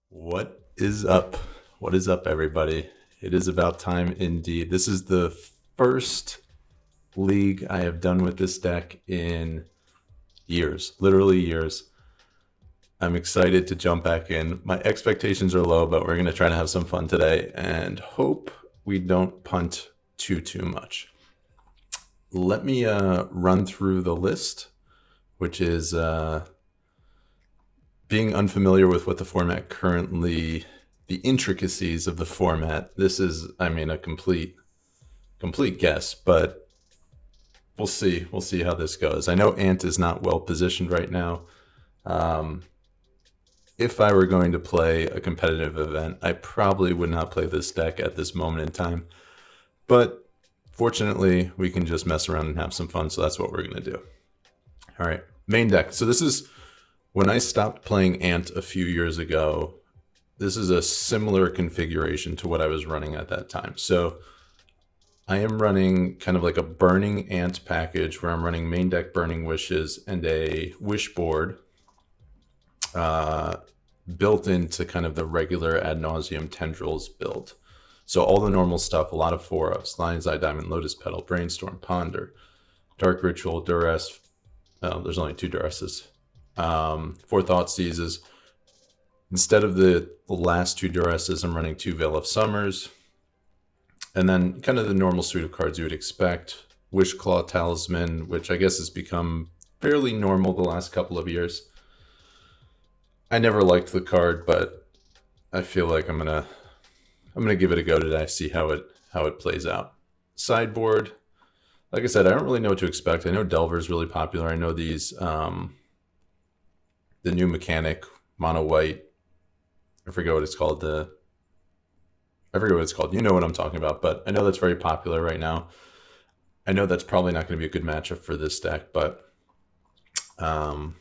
What is up? What is up, everybody? It is about time indeed. This is the first league I have done with this deck in years, literally years. I'm excited to jump back in. My expectations are low, but we're going to try to have some fun today and hope we don't punt too much. Let me run through the list, which is being unfamiliar with what the format currently, the intricacies of the format. This is, I mean, a complete guess, but we'll see. We'll see how this goes. I know Ant is not well positioned right now. If I were going to play a competitive event, I probably would not play this deck at this moment in time. But fortunately, we can just mess around and have some fun, so that's what we're going to do. All right, main deck. So this is, when I stopped playing Ant a few years ago, this is a similar configuration to what I was running at that time. So I am running kind of like a Burning Ant package where I'm running main deck Burning Wishes and a Wish board built into kind of the regular Ad Nauseam Tendrils build. So all the normal stuff, a lot of 4-ups, Lion's Eye, Diamond, Lotus Petal, Brainstorm, Ponder, Dark Ritual, Duress. There's only 2 Duresses. 4 Thought Seizes. Instead of the last 2 Duresses, I'm running 2 Veil of Summers. And then kind of the normal suite of cards you would expect. Wishclaw Talisman, which I guess has become fairly normal the last couple of years. I never liked the card, but I feel like I'm gonna give it a go today, see how it plays out. Sideboard, like I said, I don't really know what to expect. I know Delver is really popular. I know these the new mechanic, mono white. I forget what it's called. You know what I'm talking about, but I know that's very popular right now. I know that's probably not going to be a good matchup for this deck, but yeah,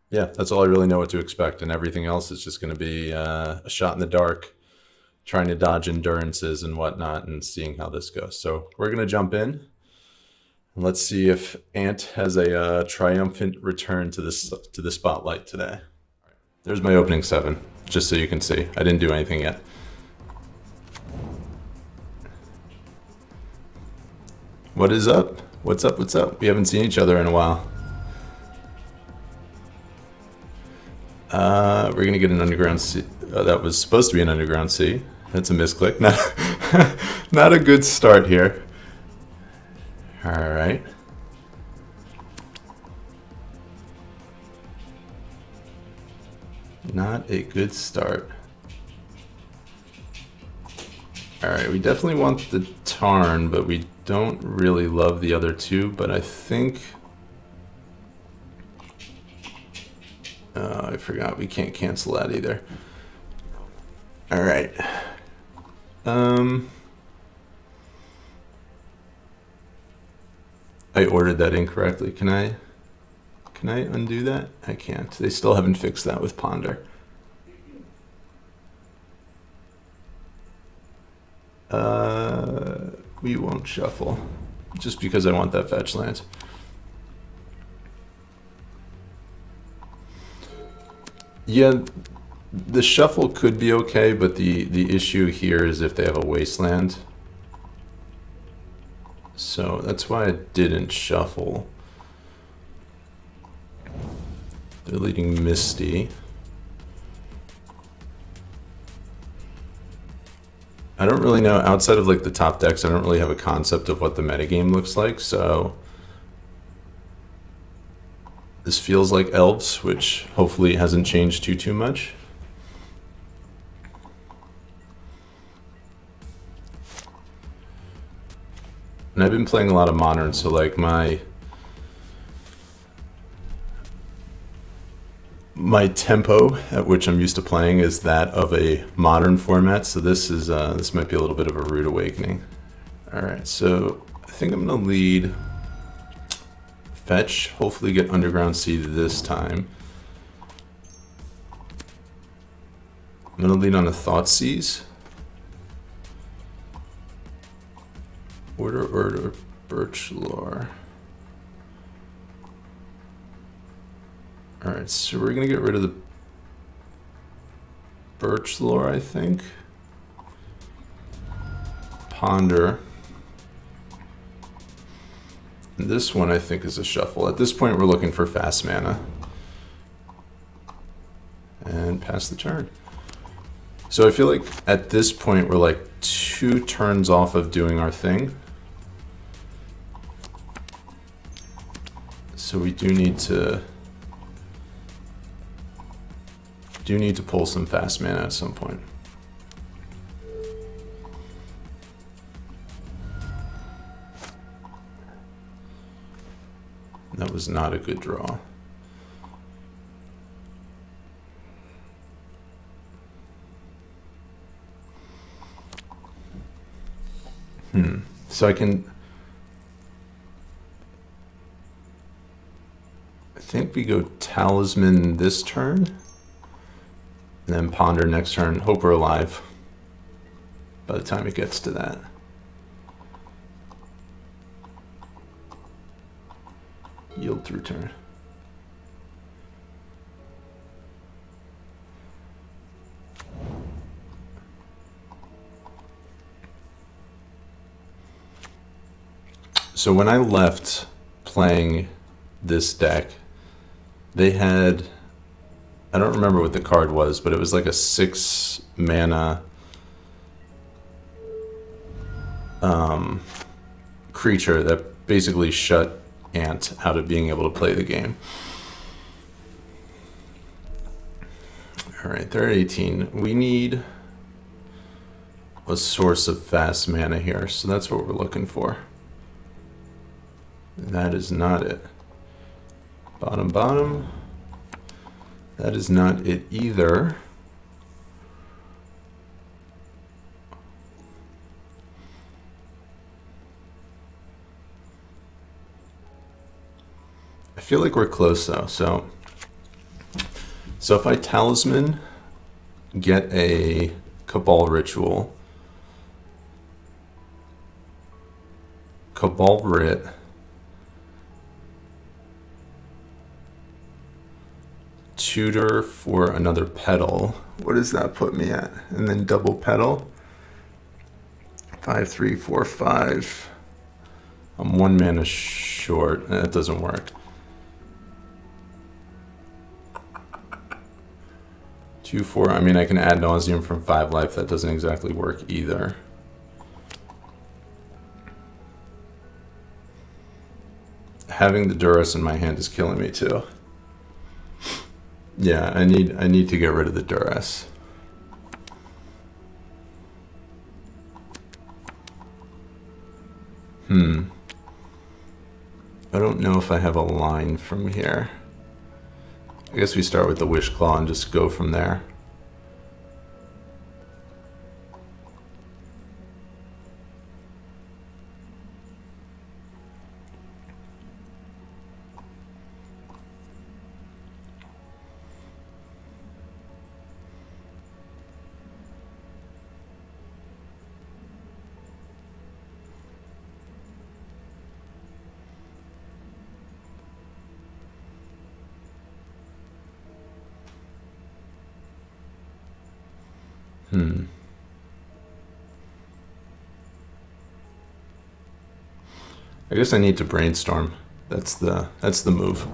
that's all I really know what to expect, and everything else is just going to be a shot in the dark, trying to dodge endurances and whatnot, and seeing how this goes. So we're going to jump in. Let's see if Ant has a triumphant return to the spotlight today. There's my opening 7, just so you can see. I didn't do anything yet. What is up? What's up? What's up? We haven't seen each other in a while. We're gonna get an underground C. That was supposed to be an underground C. That's a misclick. Not a good start here. All right. Not a good start. All right, we definitely want the Tarn, but we don't really love the other 2, but I think... I forgot we can't cancel that either. All right. I ordered that incorrectly. Can I undo that? I can't. They still haven't fixed that with Ponder. We won't shuffle just because I want that fetch land. Yeah, the shuffle could be okay, but the issue here is if they have a wasteland. So that's why I didn't shuffle. They're leading Misty. I don't really know, outside of like the top decks, I don't really have a concept of what the metagame looks like, so this feels like Elves, which hopefully hasn't changed too much. And I've been playing a lot of Modern, so like my tempo at which I'm used to playing is that of a Modern format, so this might be a little bit of a rude awakening. All right, so I think I'm gonna lead fetch, hopefully get underground C this time. I'm gonna lead on a Thought Seize. Order Birch Lore. Alright, so we're gonna get rid of the Birchlore, I think. Ponder. And this one I think is a shuffle. At this point we're looking for fast mana. And pass the turn. So I feel like at this point we're like 2 turns off of doing our thing. So we do need to pull some fast mana at some point. That was not a good draw. So I think we go Talisman this turn, and then Ponder next turn. Hope we're alive by the time it gets to that. Yield through turn. So when I left playing this deck, they had, I don't remember what the card was, but it was like a 6 mana creature that basically shut Ant out of being able to play the game. Alright, they're at 18. We need a source of fast mana here, so that's what we're looking for. That is not it. Bottom. That is not it either. I feel like we're close though. So if I Talisman, get a Cabal Ritual, Cabal Writ, tutor for another petal. What does that put me at? And then double petal. 5, 3, 4, 5. I'm 1 mana short. That doesn't work. 2, 4. I mean, I can Ad Nauseam from 5 life. That doesn't exactly work either. Having the Duress in my hand is killing me too. Yeah, I need to get rid of the Duress. I don't know if I have a line from here. I guess we start with the Wish Claw and just go from there. I guess I need to brainstorm. That's the move.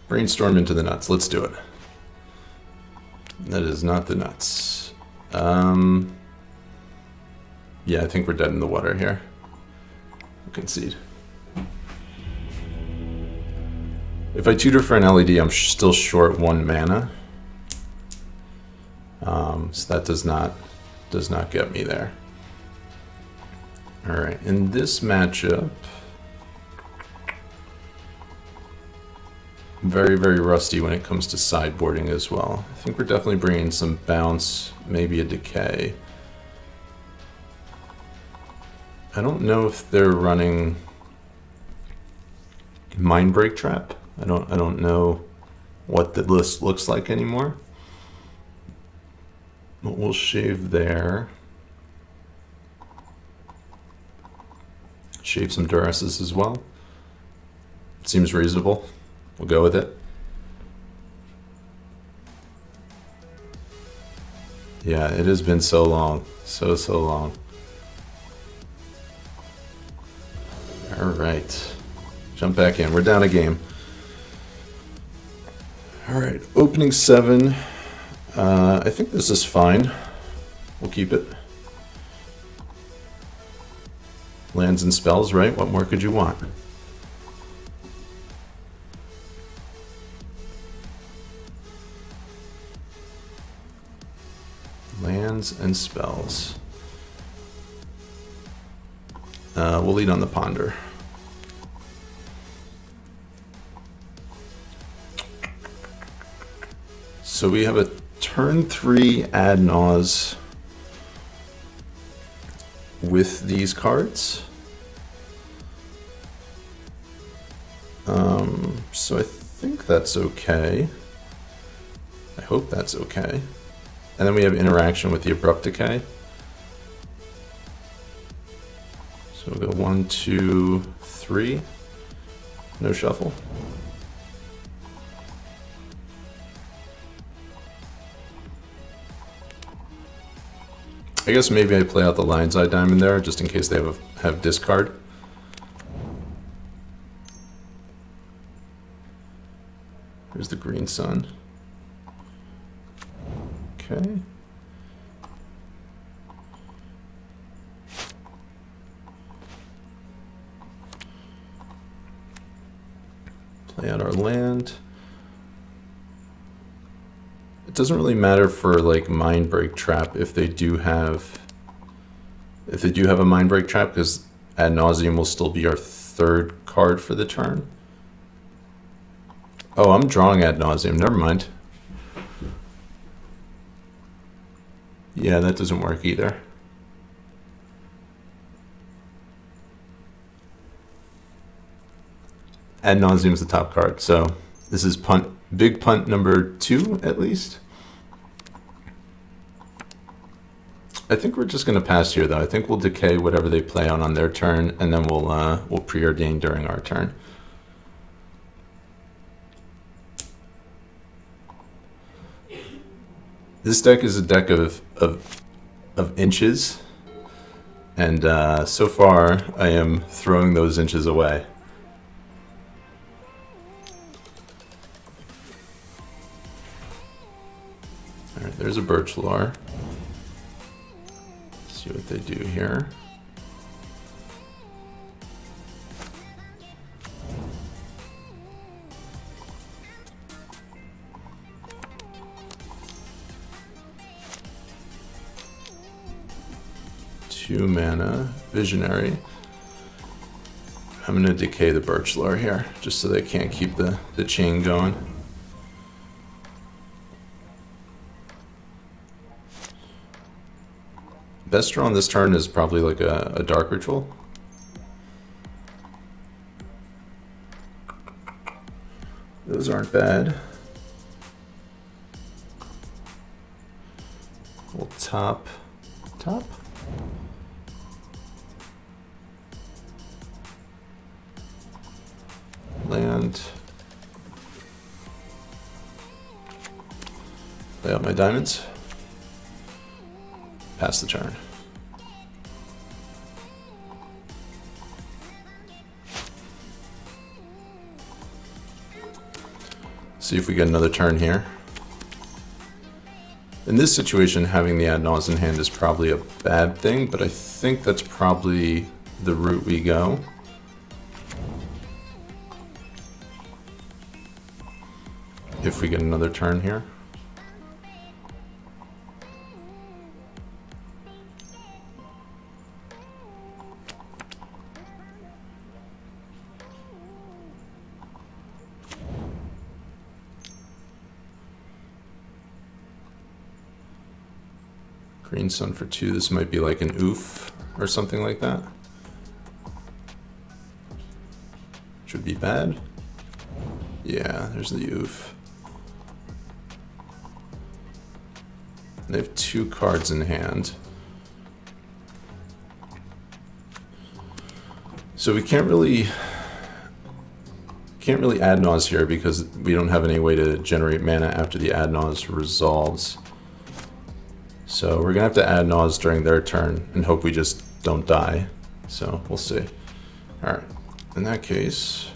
Brainstorm into the nuts. Let's do it. That is not the nuts. Yeah, I think we're dead in the water here. I'll concede. If I tutor for an LED, I'm still short 1 mana. So that does not get me there. All right, in this matchup, very, very rusty when it comes to sideboarding as well. I think we're definitely bringing some bounce, maybe a decay. I don't know if they're running Mindbreak Trap. I don't know what the list looks like anymore. But we'll shave there. Shave some Duresses as well. Seems reasonable. We'll go with it. Yeah, it has been so long. So long. Alright. Jump back in. We're down a game. Alright, opening 7. I think this is fine. We'll keep it. Lands and spells, right? What more could you want? Lands and spells. We'll lead on the Ponder. So we have a turn 3 Ad Naus with these cards. So I think that's okay. I hope that's okay. And then we have interaction with the Abrupt Decay. So we'll go 1, 2, 3. No shuffle. I guess maybe I play out the Lion's Eye Diamond there, just in case they have discard. Here's the Green Sun. Okay. Play out our land. It doesn't really matter for like Mind Break Trap if they do have a Mind Break Trap, because Ad Nauseam will still be our 3rd card for the turn. Oh, I'm drawing Ad Nauseam. Never mind. Yeah, that doesn't work either. Ad Nauseam's the top card, so this is big punt number 2 at least. I think we're just gonna pass here though. I think we'll decay whatever they play on their turn, and then we'll preordain during our turn. This deck is a deck of inches, and so far I am throwing those inches away. Alright, there's a Birch Lore. Let's see what they do here. Two mana, Visionary. I'm gonna decay the Birch Lore here, just so they can't keep the chain going. Best draw on this turn is probably like a Dark Ritual. Those aren't bad. We'll top. Land. Lay out my diamonds. Pass the turn. See if we get another turn here. In this situation, having the Ad Naus in hand is probably a bad thing, but I think that's probably the route we go. If we get another turn here. Green Sun for 2, this might be like an oof or something like that. Should be bad. Yeah, there's the oof. They have 2 cards in hand. So we can't really Can't really Ad Nause here because we don't have any way to generate mana after the Ad Nause resolves. So we're gonna have to Ad Nause during their turn and hope we just don't die. So we'll see. All right, in that case.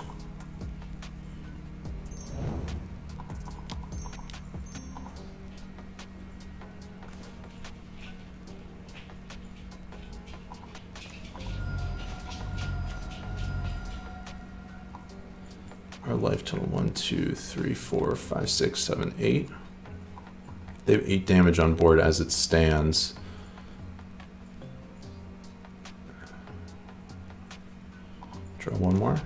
Our life total 1, 2, 3, 4, 5, 6, 7, 8. They have 8 damage on board as it stands. Draw one more.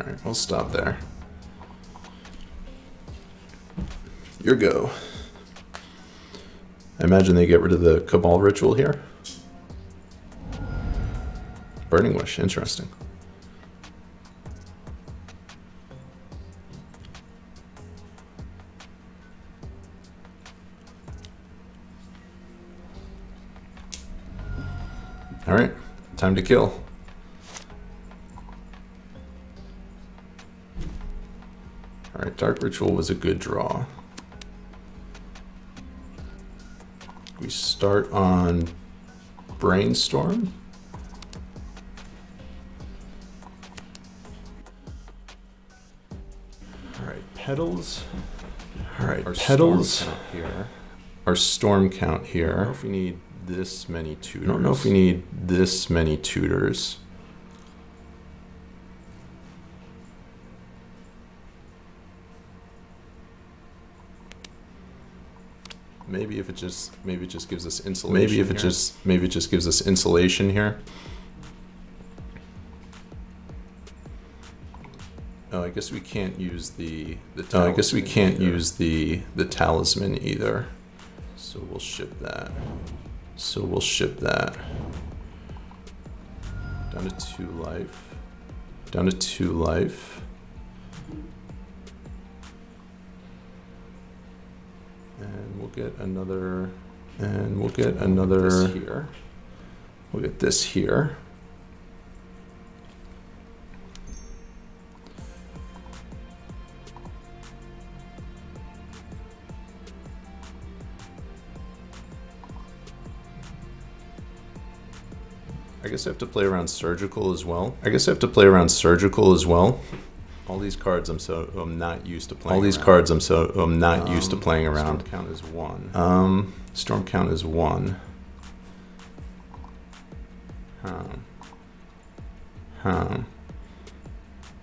All right, we'll stop there. Your go. I imagine they get rid of the Cabal ritual here. Burning Wish, interesting. All right, time to kill. All right, Dark Ritual was a good draw. We start on Brainstorm. All right, Petals. All right, our Petals. Here. Our Storm count here. I don't know if we need this many tutors. I don't know if we need this many tutors. Maybe it just gives us insulation. Maybe it just gives us insulation here. Oh, I guess we can't use the talisman either. So we'll ship that. Down to 2 life. And we'll get another here. We'll get this here. I guess I have to play around Surgical as well. All these cards I'm not used to playing around. Storm count is 1. Storm count is 1. I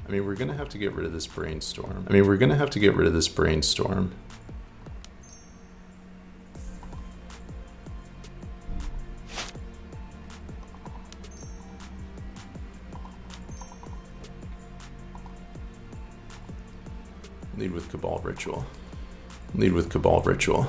mean, we're gonna have to get rid of this Brainstorm. Lead with Cabal Ritual.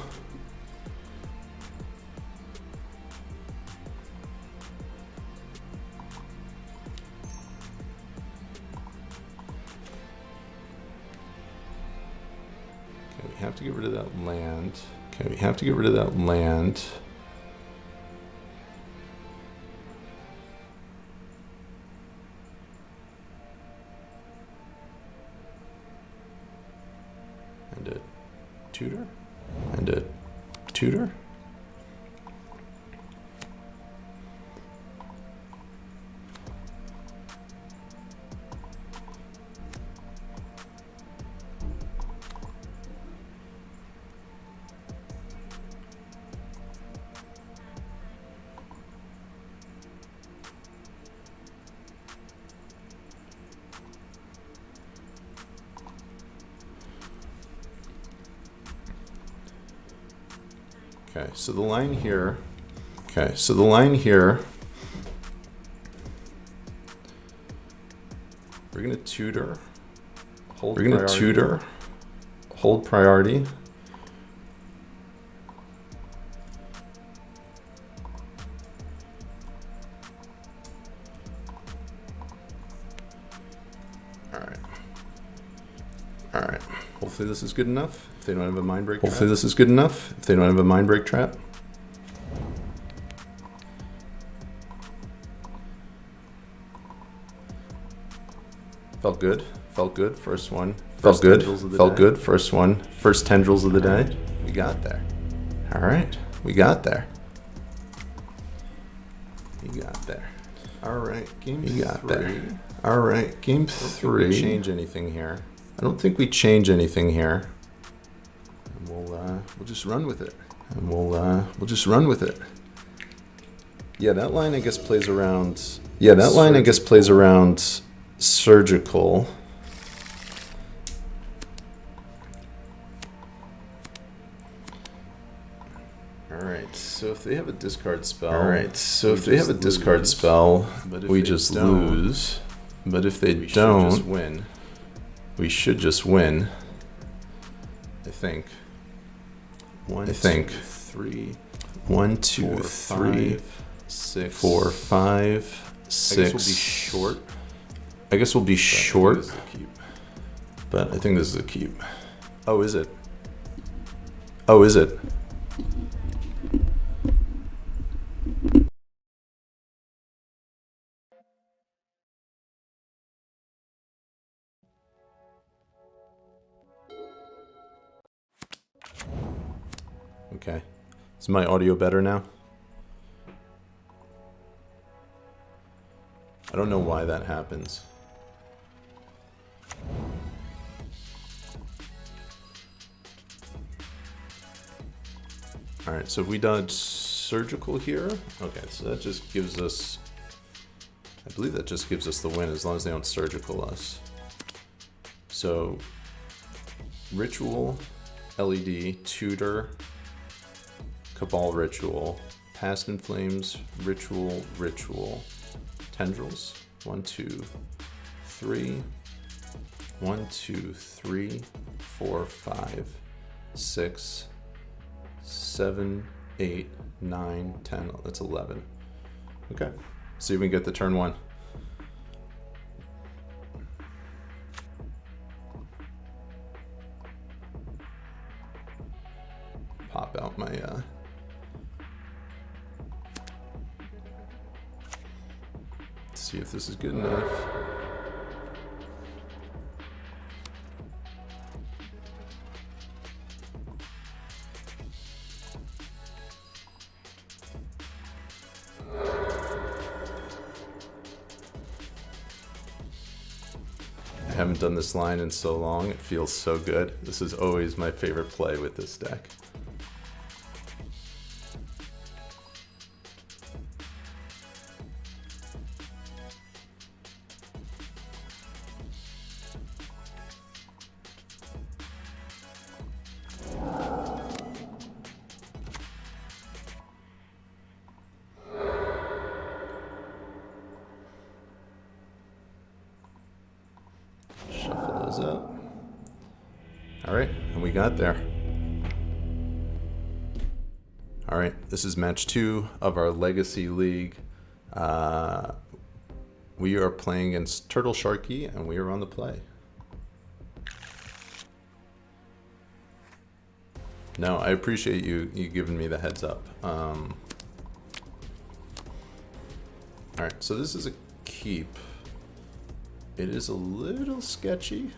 Okay, we have to get rid of that land. And a tutor. Okay, so the line here. We're gonna tutor. Hold priority. Alright. Alright. Hopefully this is good enough. If they don't have a mind break trap. Hopefully this is good enough. If they don't have a mind break trap. Felt good. Felt good. First one. Felt good. Felt good. First one. First tendrils of the day. We got there. Alright. We got there. We got there. Alright. Game 3. Alright. Game 3. I don't think we change anything here. I don't think we change anything here. And we'll just run with it. And we'll just run with it. Yeah, that line I guess plays around. Yeah, that line I guess plays around surgical. Alright, so if they have a discard spell. Alright, so if they have a discard spell, we just lose. But if they don't, win. We should just win. I think. 1, 2, 3. 1, 2, 3, 6, 4, 5, 6. I guess we'll be short. I guess we'll be short. But I think this is a keep. Oh, is it? Oh, is it? Okay. Is my audio better now? I don't know why that happens. Alright, so we dodge surgical here. Okay, so that just gives us... I believe that just gives us the win as long as they don't surgical us. So, Ritual, LED, Tutor, Cabal Ritual, Past in Flames, Ritual, Ritual, Tendrils. 1, 2, 3. 1, 2, 3, 4, 5, 6, 7, 8, 9, 10. That's 11. Okay. See if we can get the turn 1. Pop out my see if this is good enough. I haven't done this line in so long. It feels so good. This is always my favorite play with this deck. Up. All right, and we got there. All right, this is match 2 of our Legacy League. We are playing against Turtle Sharky, and we are on the play. No, I appreciate you giving me the heads up. All right, so this is a keep. It is a little sketchy.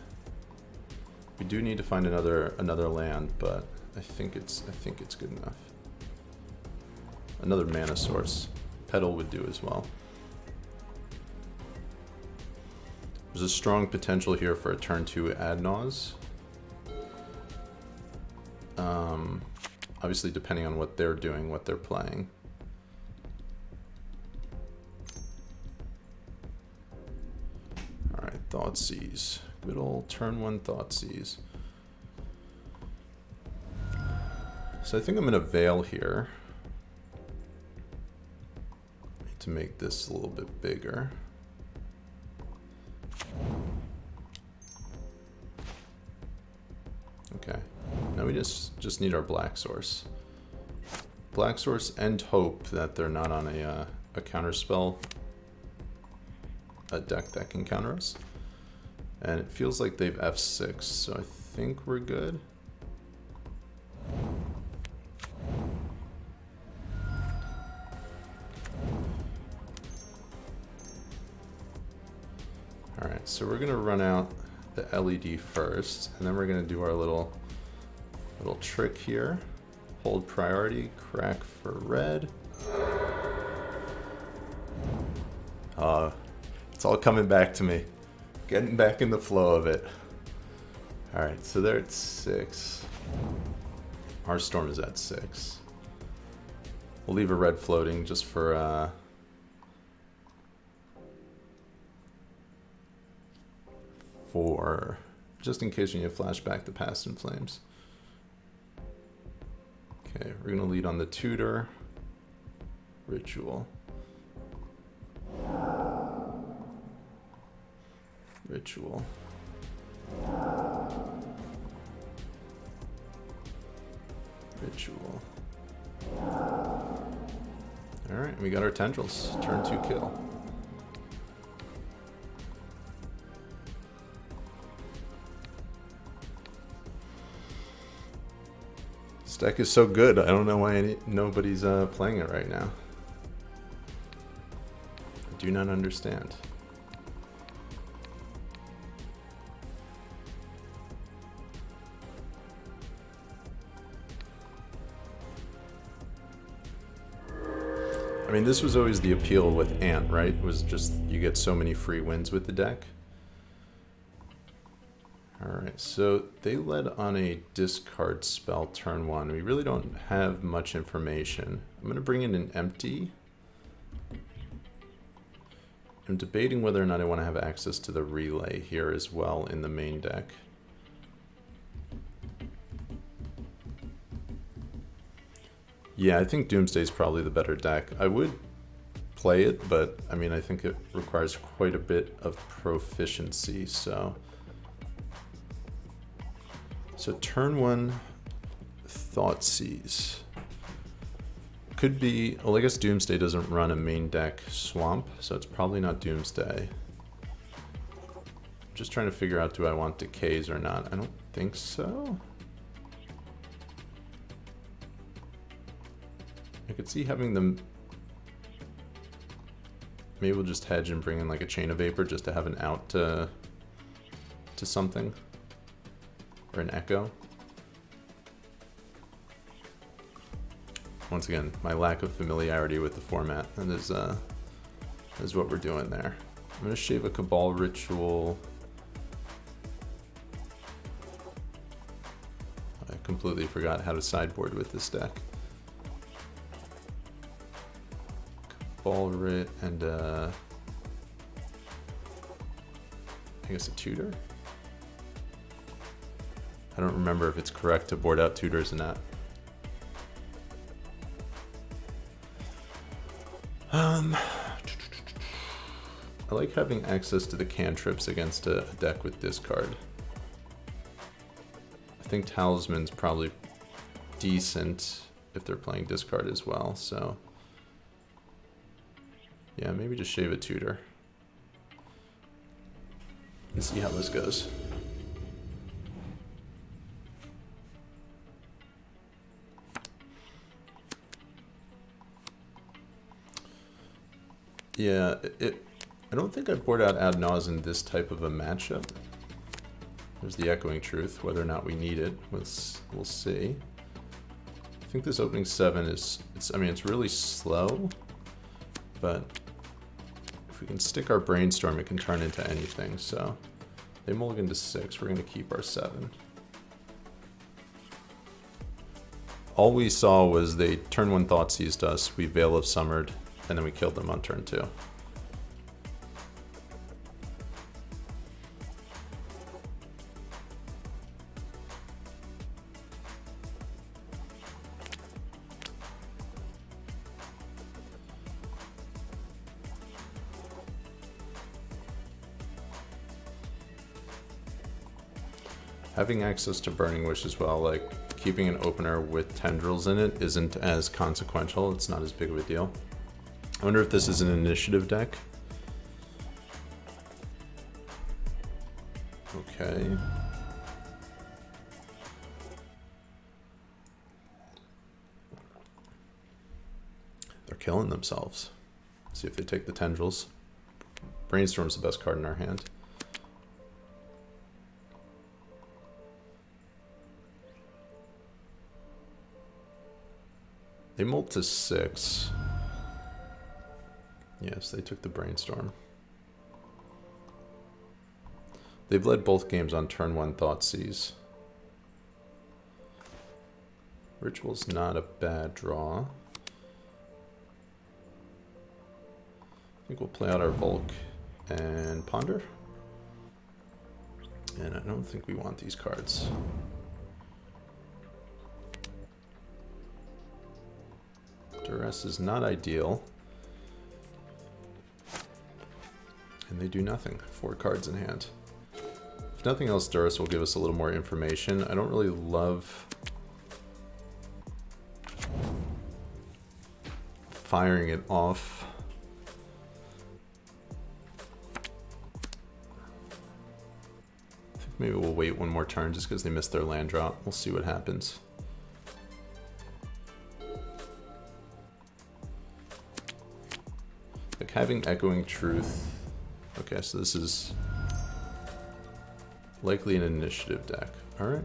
We do need to find another land, but I think it's good enough. Another mana source. Petal would do as well. There's a strong potential here for a turn 2 Ad Nauseam. Obviously depending on what they're doing, what they're playing. Alright, Thoughtseize. Good old turn 1 Thoughtseize. So I think I'm going to Veil here. To make this a little bit bigger. Okay. Now we just need our black source. Black source and hope that they're not on a counter spell. A deck that can counter us. And it feels like they've F6, so I think we're good. Alright, so we're gonna run out the LED first, and then we're gonna do our little trick here. Hold priority, crack for red. It's all coming back to me. Getting back in the flow of it. Alright, so they're at 6. Our storm is at 6. We'll leave a red floating just for just in case we need to flash back the Past in Flames. Okay, we're gonna lead on the tutor. Ritual. Ritual. Ritual. Alright, we got our tendrils. Turn 2 kill. This deck is so good, I don't know why nobody's playing it right now. I do not understand. I mean, this was always the appeal with Ant, right? It was just you get so many free wins with the deck. Alright, so they led on a discard spell turn 1. We really don't have much information. I'm going to bring in an empty. I'm debating whether or not I want to have access to the relay here as well in the main deck. Yeah, I think Doomsday is probably the better deck. I would play it, but I mean, I think it requires quite a bit of proficiency, so turn 1, Thoughtseize. Could be, well, I guess Doomsday doesn't run a main deck swamp, so it's probably not Doomsday. I'm just trying to figure out, do I want Decays or not? I don't think so. I could see having them. Maybe we'll just hedge and bring in like a Chain of Vapor just to have an out to something. Or an Echo. Once again, my lack of familiarity with the format, and is what we're doing there. I'm gonna shave a Cabal Ritual. I completely forgot how to sideboard with this deck. Cabal Rit and I guess a tutor? I don't remember if it's correct to board out tutors or not. I like having access to the cantrips against a deck with discard. I think Talisman's probably decent if they're playing discard as well, so yeah, maybe just shave a tutor and see how this goes. Yeah, I don't think I'd board out Ad Nauseam in this type of a matchup. There's the Echoing Truth. Whether or not we need it, we'll see. I think this opening 7 I mean, it's really slow, but if we can stick our Brainstorm, it can turn into anything. So they mulligan to 6. We're going to keep our 7. All we saw was they turn 1 Thoughtseized us, we Veil of Summered, and then we killed them on turn 2. Having access to Burning Wish as well, like keeping an opener with Tendrils in it isn't as consequential, it's not as big of a deal. I wonder if this is an initiative deck. Okay. They're killing themselves. See if they take the Tendrils. Brainstorm's the best card in our hand. They molt to 6. Yes, they took the Brainstorm. They've led both games on turn 1 Thoughtseize. Ritual's not a bad draw. I think we'll play out our Volk and Ponder. And I don't think we want these cards. Duress is not ideal. And they do nothing. 4 cards in hand. If nothing else, Duress will give us a little more information. I don't really love firing it off. I think maybe we'll wait one more turn just because they missed their land drop. We'll see what happens. Like having Echoing Truth. Okay, so this is likely an initiative deck. Alright.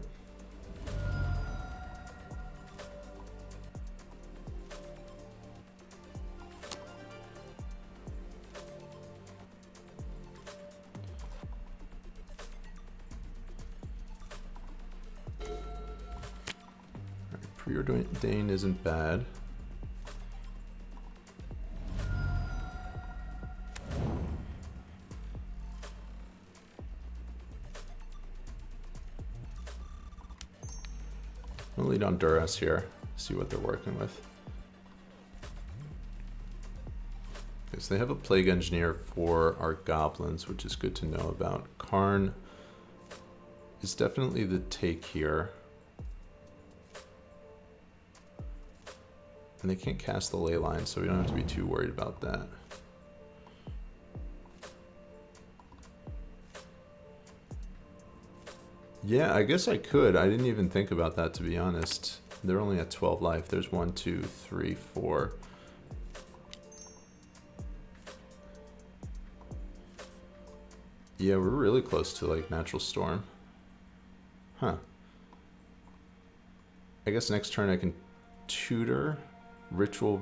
Preordain isn't bad. We'll lead on Duress here, see what they're working with. Okay, so they have a Plague Engineer for our Goblins, which is good to know about. Karn is definitely the take here. And they can't cast the Ley Line, so we don't have to be too worried about that. Yeah, I guess I could. I didn't even think about that, to be honest. They're only at 12 life. There's 1, 2, 3, 4. Yeah, we're really close to like Natural Storm. Huh. I guess next turn I can tutor. Ritual.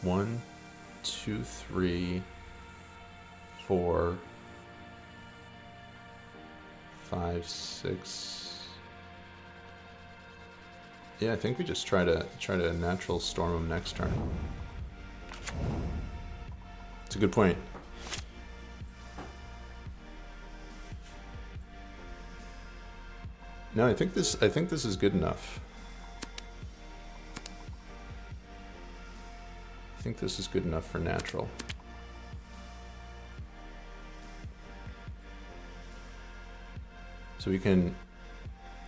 1, 2, 3, 4, 5, 6. Yeah, I think we just try to Natural Storm them next turn. It's a good point. No, I think this is good enough. I think this is good enough for natural. So we can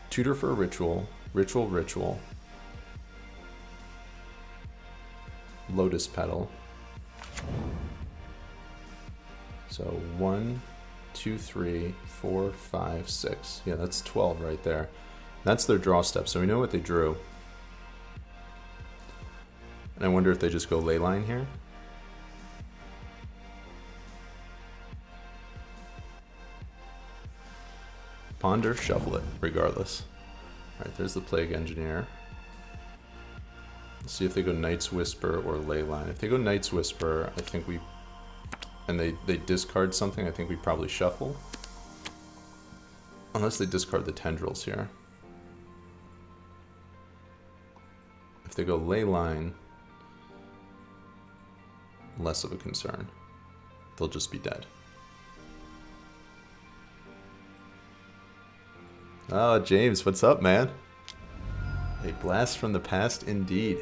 tutor for a ritual, Lotus Petal. So 1, 2, 3, 4, 5, 6. Yeah, that's 12 right there. That's their draw step, so we know what they drew. And I wonder if they just go Ley Line here. Ponder, shuffle it, regardless. Alright, there's the Plague Engineer. Let's see if they go Night's Whisper or Ley Line. If they go Night's Whisper, I think we... And they discard something, I think we probably shuffle. Unless they discard the Tendrils here. If they go Ley Line, less of a concern. They'll just be dead. Oh, James, what's up, man? A blast from the past, indeed.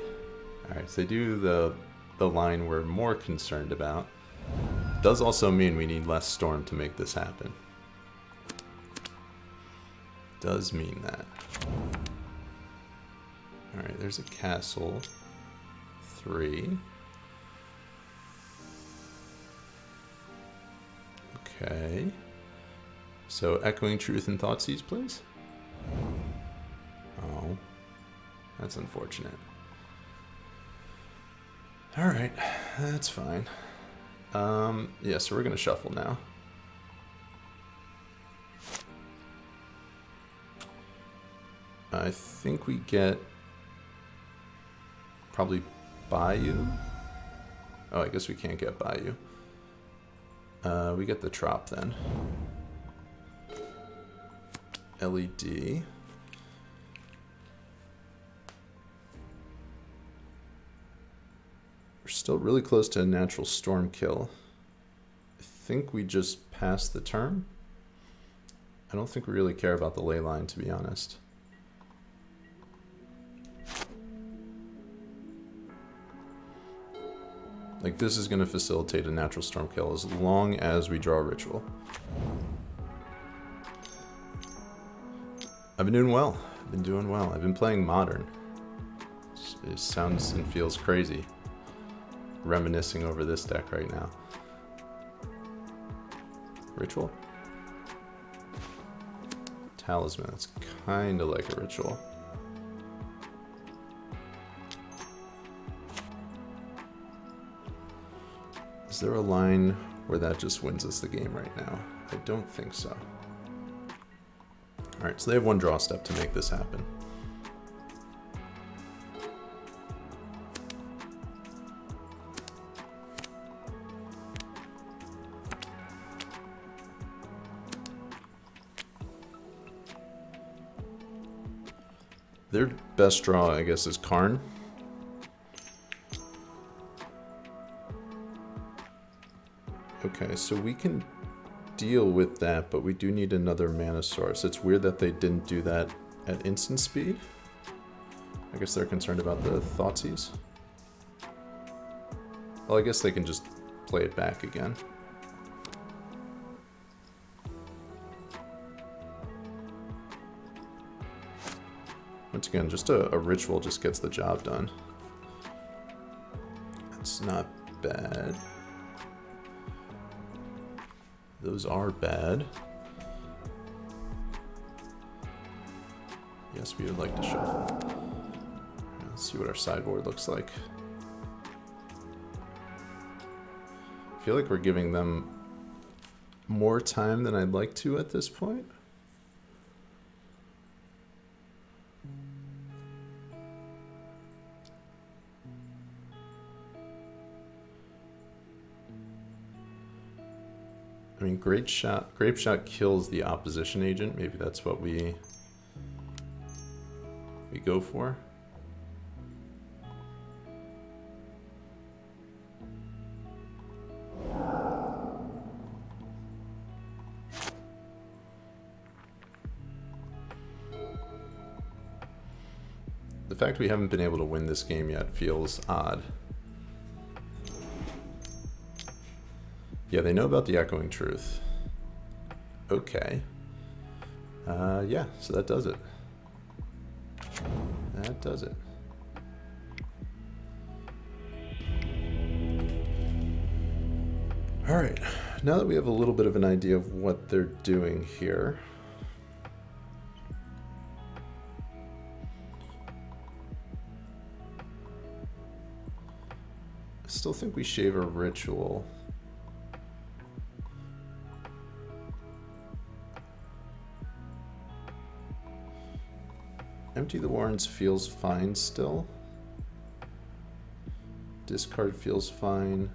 Alright, so they do the line we're more concerned about. Does also mean we need less storm to make this happen. Does mean that. Alright, there's a castle. 3. Okay. So Echoing Truth and Thoughtseize, please. Oh, that's unfortunate. All right, that's fine. Yeah, so we're gonna shuffle now. I think we get probably Bayou. Oh, I guess we can't get Bayou. We get the Trop then. LED. We're still really close to a natural storm kill. I think we just passed the turn. I don't think we really care about the ley line, to be honest. Like, this is going to facilitate a natural storm kill as long as we draw a ritual. I've been doing well. I've been playing Modern. It sounds and feels crazy. Reminiscing over this deck right now. Ritual. Talisman. It's kind of like a ritual. Is there a line where that just wins us the game right now? I don't think so. Alright, so they have one draw step to make this happen. Their best draw, I guess, is Karn. Okay, so we can deal with that, but we do need another mana source. It's weird that they didn't do that at instant speed. I guess they're concerned about the Thoughtseize. Well, I guess they can just play it back again. Once again, just a ritual just gets the job done. That's not bad. Those are bad. Yes, we would like to shuffle. Let's see what our sideboard looks like. I feel like we're giving them more time than I'd like to at this point. I mean, Grape Shot kills the opposition agent. Maybe that's what we go for. The fact we haven't been able to win this game yet feels odd. Yeah, they know about the Echoing Truth. Okay. Yeah, so that does it. That does it. Alright, now that we have a little bit of an idea of what they're doing here, I still think we shave a ritual. Empty the Warrens feels fine still. Discard feels fine.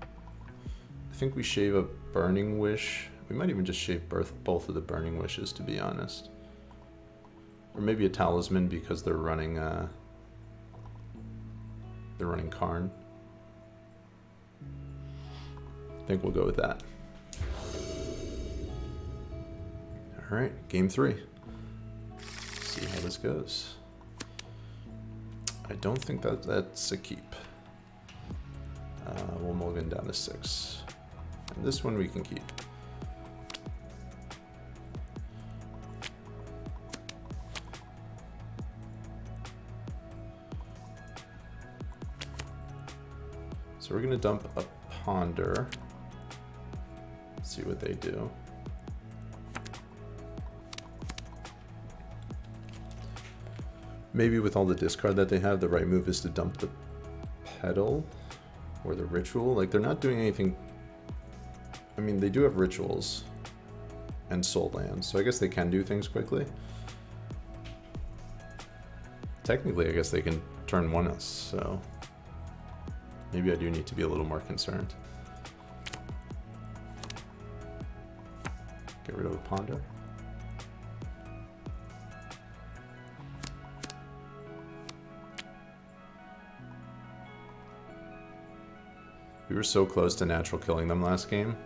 I think we shave a Burning Wish. We might even just shave both of the Burning Wishes, to be honest. Or maybe a Talisman because they're running Karn. I think we'll go with that. All right, game 3. See how this goes. I don't think that's a keep. We'll mulligan down to 6. And this one we can keep. So we're gonna dump a Ponder. see what they do. Maybe with all the discard that they have, the right move is to dump the Petal or the Ritual. Like, they're not doing anything. I mean, they do have Rituals and Soul Lands, so I guess they can do things quickly. Technically, I guess they can turn 1 us, so maybe I do need to be a little more concerned. Get rid of a Ponder. We were so close to natural killing them last game.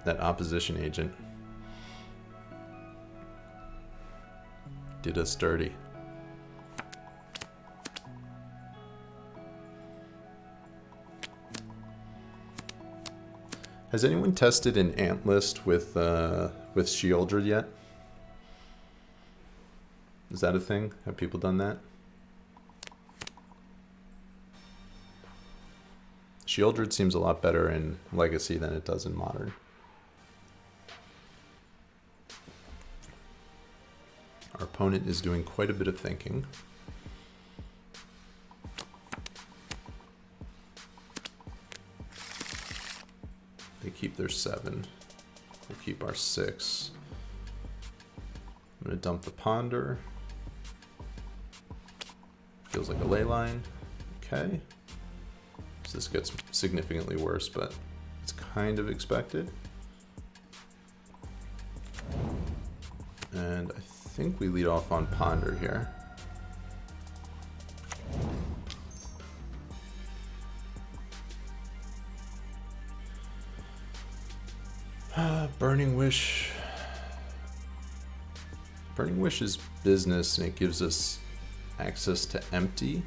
That opposition agent did us dirty. Has anyone tested an Ant list with Shieldred yet? Is that a thing? Have people done that? Shieldred seems a lot better in Legacy than it does in Modern. Our opponent is doing quite a bit of thinking. They keep their 7. We'll keep our 6. I'm going to dump the Ponder. Feels like a ley line. Okay. So this gets significantly worse, but it's kind of expected. And I think we lead off on Ponder here. Burning Wish. Burning Wish is business, and it gives us access to empty.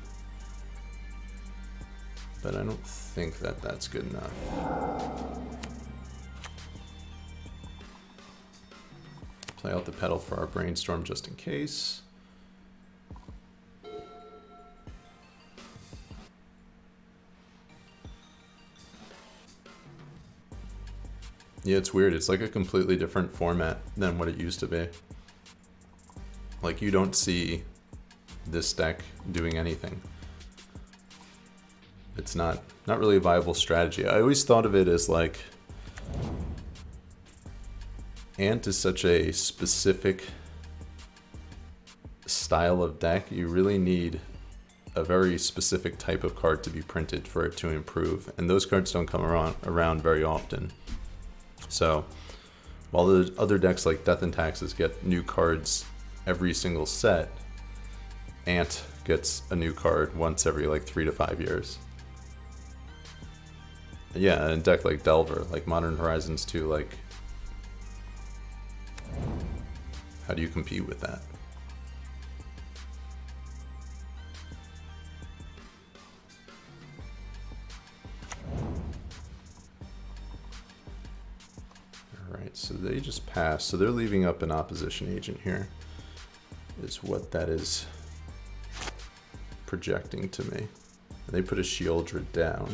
But I don't think that that's good enough. Play out the Petal for our Brainstorm just in case. Yeah, it's weird. It's like a completely different format than what it used to be. Like, you don't see this deck doing anything. It's not really a viable strategy. I always thought of it as like, Ant is such a specific style of deck. You really need a very specific type of card to be printed for it to improve, and those cards don't come around very often. So while the other decks like Death and Taxes get new cards every single set, Ant gets a new card once every like 3 to 5 years. Yeah, and a deck like Delver, like Modern Horizons 2, like, how do you compete with that? Alright, so they just passed. So they're leaving up an opposition agent here, is what that is projecting to me. They put a Shieldred down.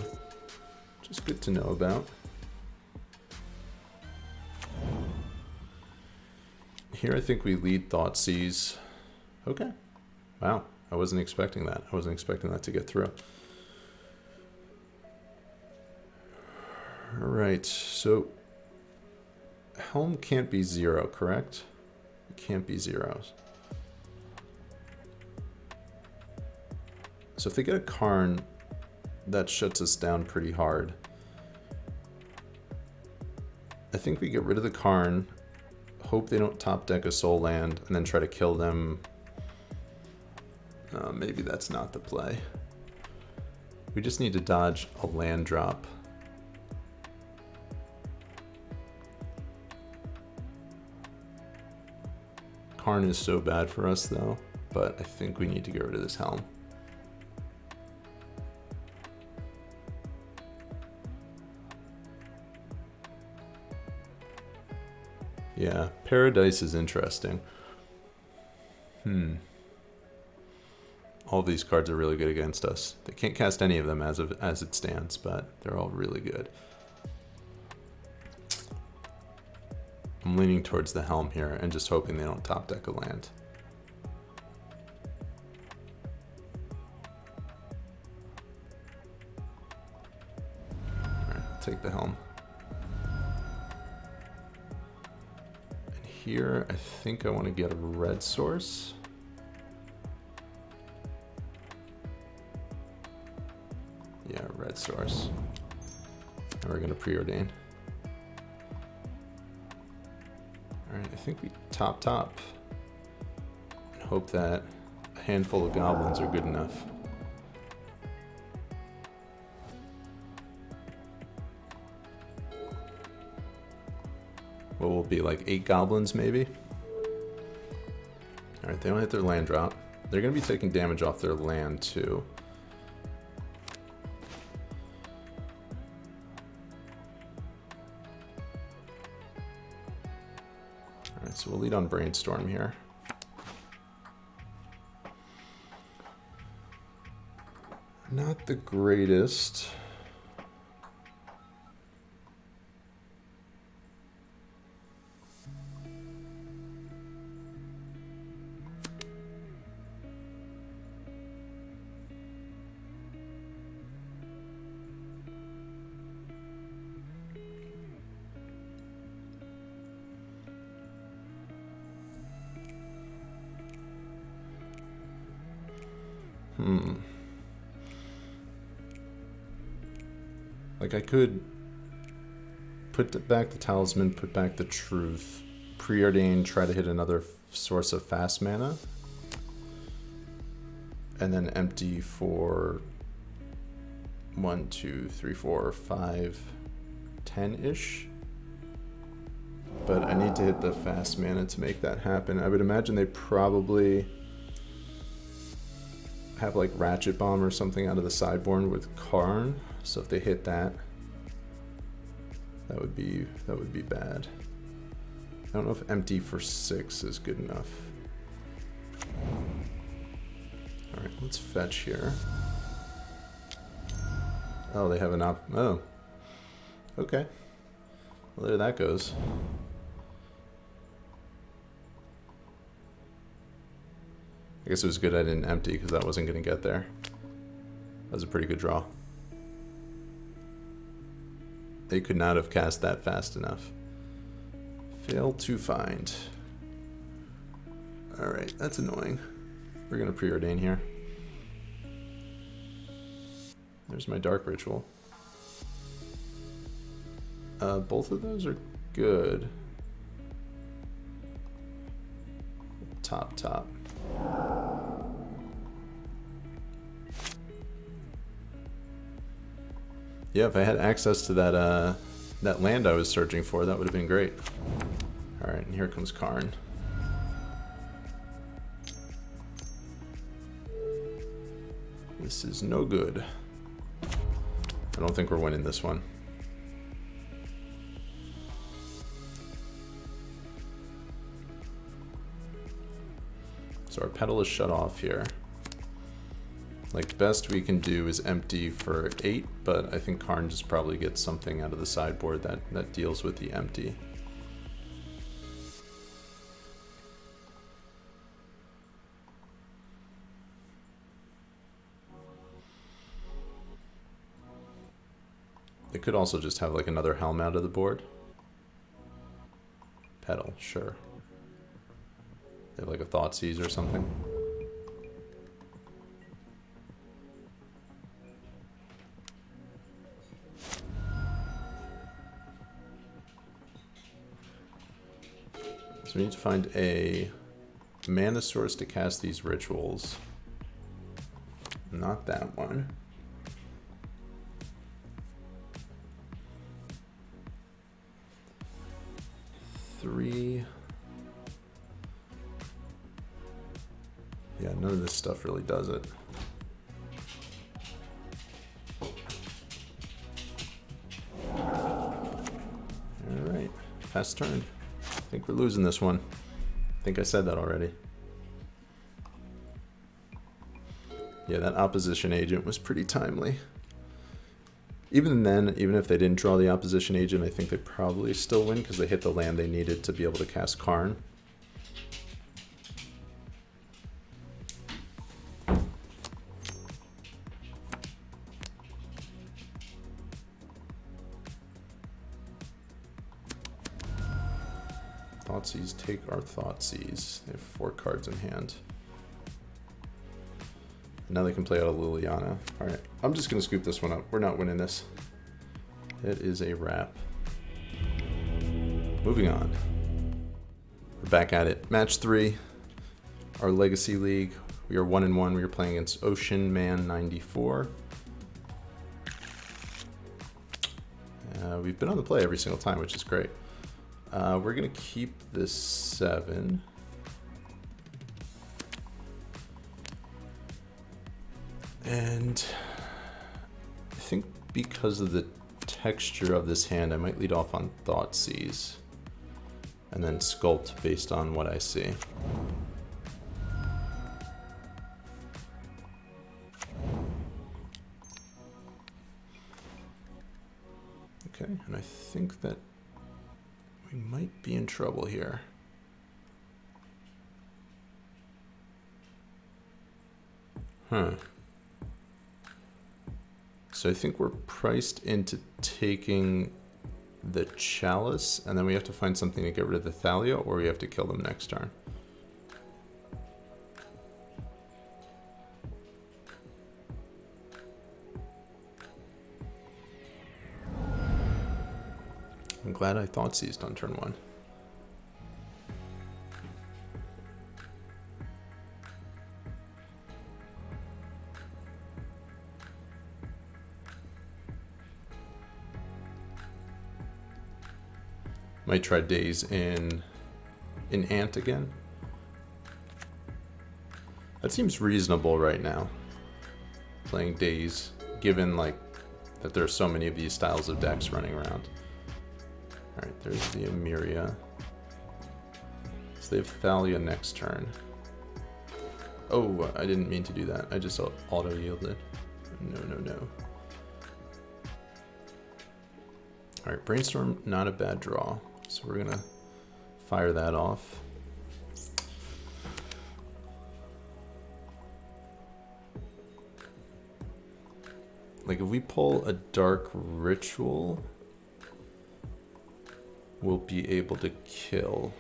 It's good to know about. Here I think we lead Thoughtseize. Okay. Wow. I wasn't expecting that. I wasn't expecting that to get through. Alright, so Helm can't be 0, correct? It can't be 0s. So if they get a Karn, that shuts us down pretty hard. I think we get rid of the Karn, hope they don't top deck a Soul Land, and then try to kill them. Maybe that's not the play. We just need to dodge a land drop. Karn is so bad for us though, but I think we need to get rid of this Helm. Yeah, Paradise is interesting. All these cards are really good against us. They can't cast any of them as it stands, but they're all really good. I'm leaning towards the Helm here and just hoping they don't top deck a land. Alright, I'll take the Helm. And here, I think I want to get a red source. Yeah, red source. And we're going to preordain. Alright, I think we top and hope that a handful of goblins are good enough. What will be like 8 goblins maybe? Alright, they don't hit their land drop. They're going to be taking damage off their land too. So we'll lead on Brainstorm here. Not the greatest. Like I could put back the Talisman, put back the Truth, preordain, try to hit another source of fast mana, and then empty for 1, 2, 3, 4, 5, 10-ish. But I need to hit the fast mana to make that happen. I would imagine they probably have like Ratchet Bomb or something out of the sideboard with Karn. So if they hit that, that would be bad. I don't know if empty for 6 is good enough. All right, let's fetch here. Oh, they have an oh. Okay. Well, there that goes. I guess it was good I didn't empty because that wasn't going to get there. That was a pretty good draw. They could not have cast that fast enough. Fail to find. Alright, that's annoying. We're going to preordain here. There's my Dark Ritual. Both of those are good. Top. Yeah, if I had access to that land I was searching for, that would have been great. All right, and here comes Karn. This is no good. I don't think we're winning this one. So our pedal is shut off here. Like, best we can do is empty for 8, but I think Karn just probably gets something out of the sideboard that deals with the empty. They could also just have like another Helm out of the board. Pedal, sure. They have like a Thoughtseize or something. So we need to find a mana source to cast these rituals. Not that one. Three. Yeah, none of this stuff really does it. Alright, pass turn. I think we're losing this one. I think I said that already. Yeah, that opposition agent was pretty timely. Even then, even if they didn't draw the opposition agent, I think they probably still win because they hit the land they needed to be able to cast Karn. Thoughtseize, take our Thoughtseize. They have 4 cards in hand. Now they can play out a Liliana. Alright, I'm just going to scoop this one up. We're not winning this. It is a wrap. Moving on. We're back at it. Match 3. Our Legacy League. We are 1-1. We are playing against Ocean Man 94. We've been on the play every single time, which is great. We're going to keep this 7. And I think because of the texture of this hand, I might lead off on Thoughtseize and then sculpt based on what I see. Okay, and I think that we might be in trouble here. Huh. So I think we're priced into taking the Chalice, and then we have to find something to get rid of the Thalia, or we have to kill them next turn. I'm glad I Thoughtseized on turn 1. Might try Daze in Ant again. That seems reasonable right now. Playing Daze, given like that there are so many of these styles of decks running around. Alright, there's the Emiria. So they have Thalia next turn. Oh, I didn't mean to do that. I just auto-yielded. No. Alright, Brainstorm, not a bad draw. So we're gonna fire that off. Like if we pull a Dark Ritual, we'll be able to kill.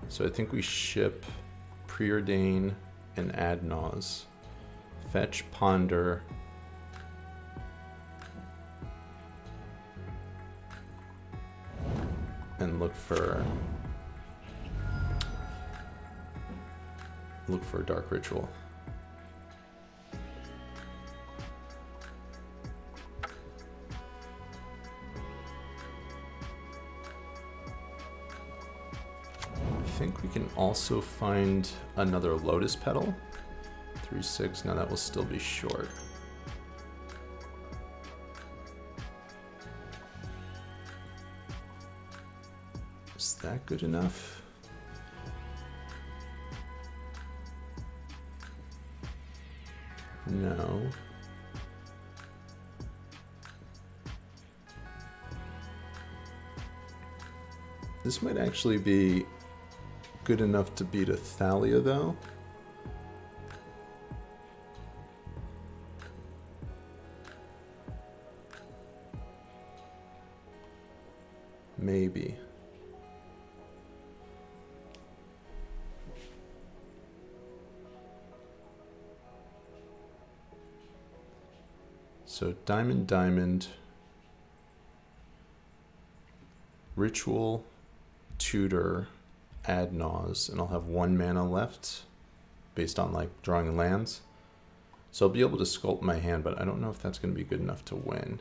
So I think we ship Preordain and Ad Nauseam. Fetch, Ponder. And look for a Dark Ritual. I think we can also find another Lotus Petal. 3/6. Now that will still be short. Is that good enough? No. This might actually be good enough to beat a Thalia, though. Maybe. So Diamond, Ritual, Tutor, Ad Nauseam, and I'll have 1 mana left based on like drawing lands. So I'll be able to sculpt my hand, but I don't know if that's going to be good enough to win.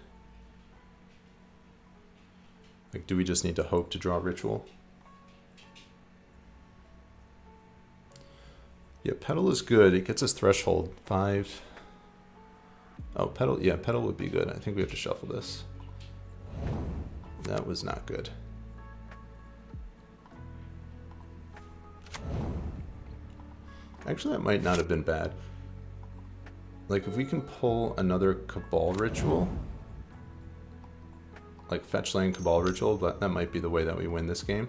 Like, do we just need to hope to draw Ritual? Yeah, Petal is good. It gets us Threshold 5. Oh, Petal, yeah, Petal would be good. I think we have to shuffle this. That was not good. Actually, that might not have been bad. Like, if we can pull another Cabal Ritual, like fetch land Cabal Ritual, but that might be the way that we win this game.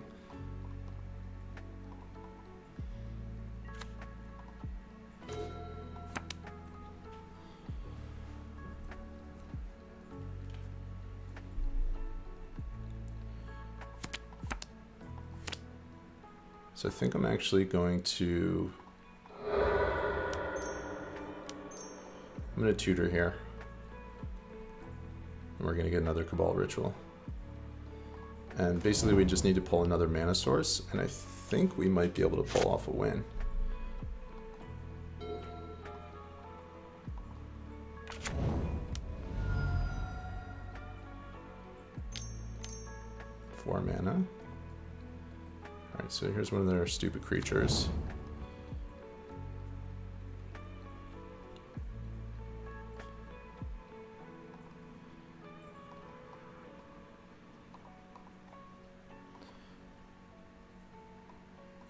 So I think I'm actually going to tutor here. And we're going to get another Cabal Ritual. And basically we just need to pull another mana source, and I think we might be able to pull off a win. Four mana. Alright, so here's one of their stupid creatures.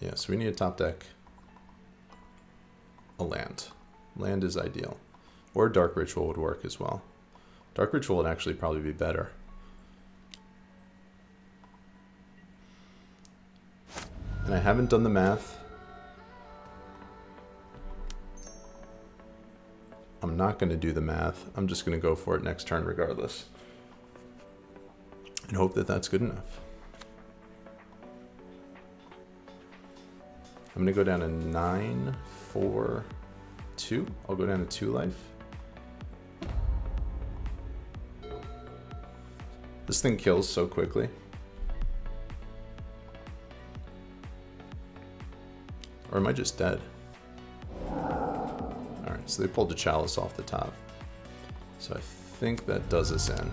Yeah, so we need to top deck a land. Land is ideal. Or Dark Ritual would work as well. Dark Ritual would actually probably be better. And I haven't done the math. I'm not going to do the math. I'm just going to go for it next turn regardless. And hope that that's good enough. I'm going to go down to 9, 4, 2. I'll go down to 2 life. This thing kills so quickly. Or am I just dead? Alright, so they pulled the Chalice off the top. So I think that does us in.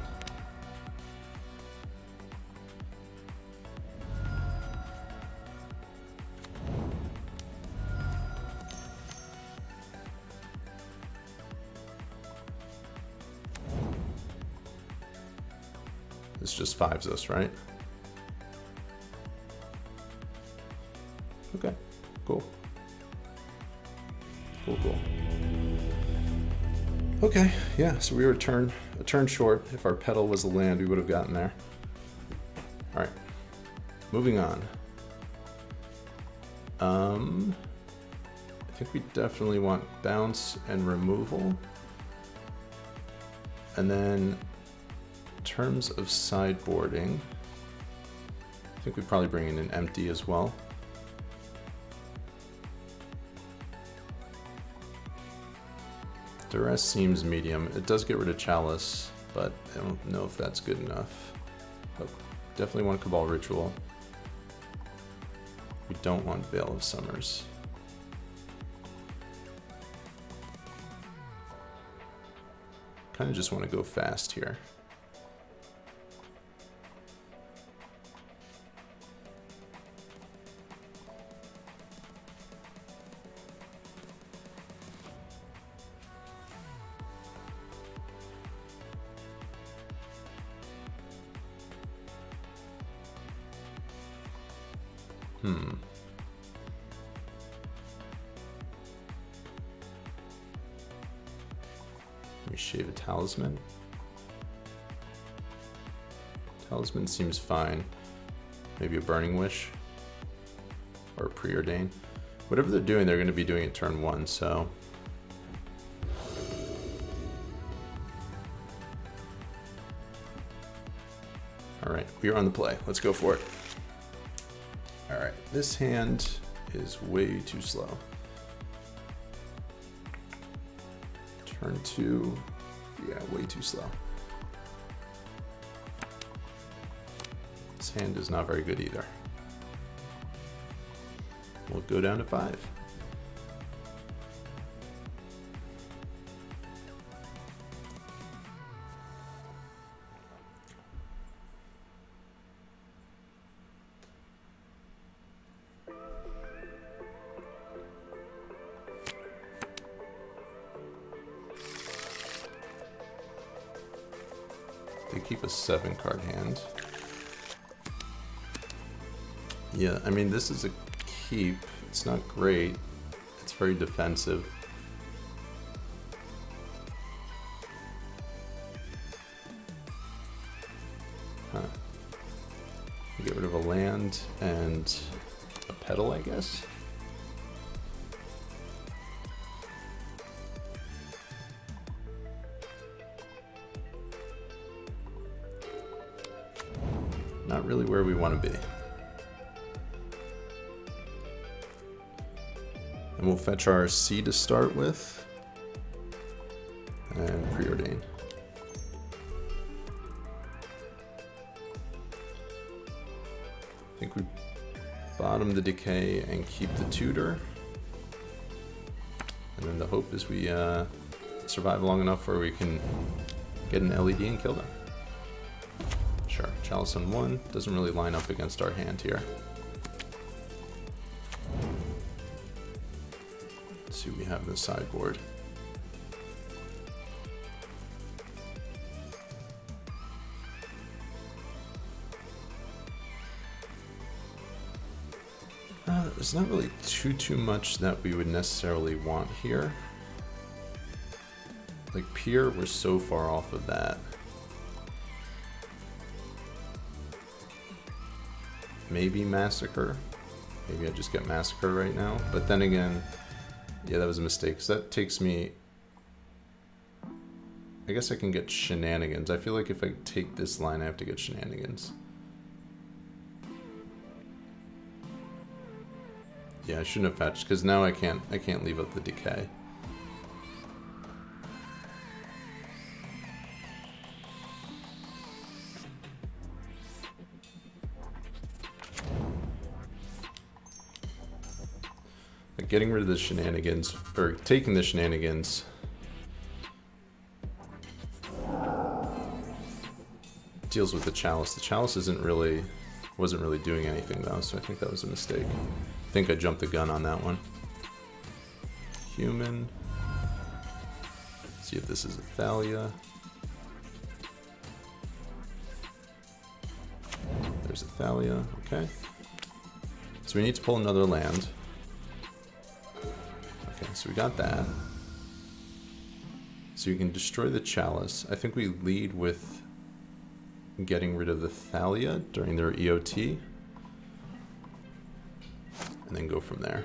This just fives us, right? Okay. Cool. Cool. Okay, yeah, so we were a turn short. If our petal was a land, we would have gotten there. Alright. Moving on. I think we definitely want bounce and removal. And then in terms of sideboarding, I think we probably bring in an empty as well. Duress seems medium. It does get rid of Chalice, but I don't know if that's good enough. But definitely want Cabal Ritual. We don't want Veil of Summers. Kind of just want to go fast here. Let me shave a Talisman. Talisman seems fine. Maybe a Burning Wish or a Preordain. Whatever they're doing, they're going to be doing it turn 1, so. Alright, we are on the play. Let's go for it. Alright, this hand is way too slow. Turn 2, yeah, way too slow. This hand is not very good either. We'll go down to 5. They keep a 7-card hand. Yeah, I mean, this is a keep. It's not great. It's very defensive. Huh. Get rid of a land and a petal, I guess. Not really where we want to be. And we'll fetch our C to start with. And preordain. I think we bottom the decay and keep the tutor. And then the hope is we survive long enough where we can get an LED and kill them. Sure, Chalice on 1 doesn't really line up against our hand here. Let's see what we have in the sideboard. There's not really too much that we would necessarily want here. Like Pier, we're so far off of that. Maybe Massacre. Maybe I just get Massacre right now. But then again, yeah, that was a mistake. Because that takes me... I guess I can get Shenanigans. I feel like if I take this line, I have to get Shenanigans. Yeah, I shouldn't have fetched, because now I can't leave out the decay. Like getting rid of the Shenanigans, or taking the Shenanigans, deals with the Chalice. The Chalice wasn't really doing anything though, so I think that was a mistake. I think I jumped the gun on that one. Human. See if this is a Thalia. There's a Thalia, okay. So we need to pull another land. Okay, so we got that. So you can destroy the Chalice. I think we lead with getting rid of the Thalia during their EOT. And then go from there.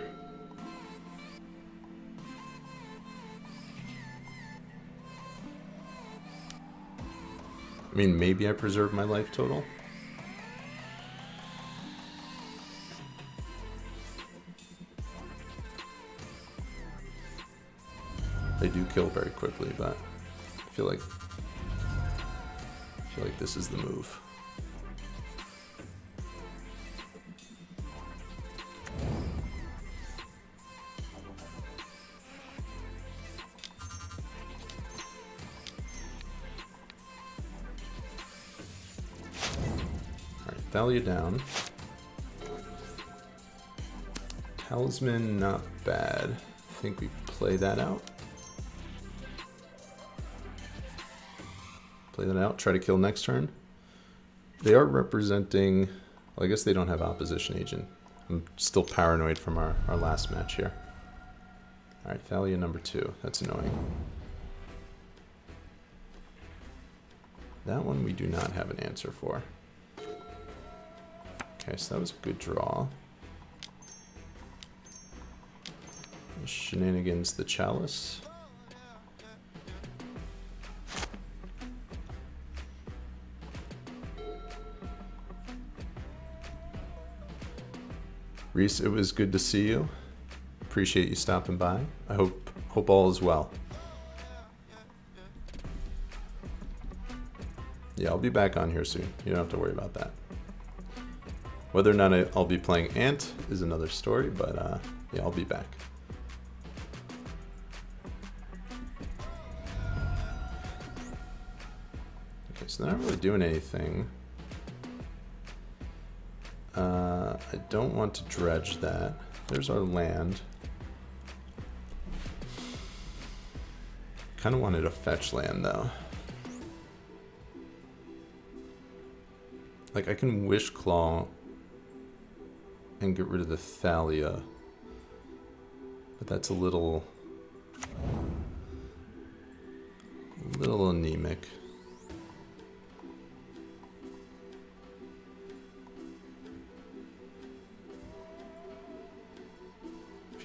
I mean, maybe I preserve my life total. They do kill very quickly, but I feel like this is the move. Thalia down. Talisman, not bad. I think we play that out. Play that out, try to kill next turn. They are representing... Well, I guess they don't have opposition agent. I'm still paranoid from our last match here. Alright, Thalia number 2. That's annoying. That one we do not have an answer for. Okay, so that was a good draw. Shenanigans the Chalice. Reese, it was good to see you. Appreciate you stopping by. I hope all is well. Yeah, I'll be back on here soon. You don't have to worry about that. Whether or not I'll be playing Ant is another story, but yeah, I'll be back. Okay, so they're not really doing anything. I don't want to dredge that. There's our land. Kind of wanted a fetch land though. Like I can Wish Claw and get rid of the Thalia, but that's a little anemic.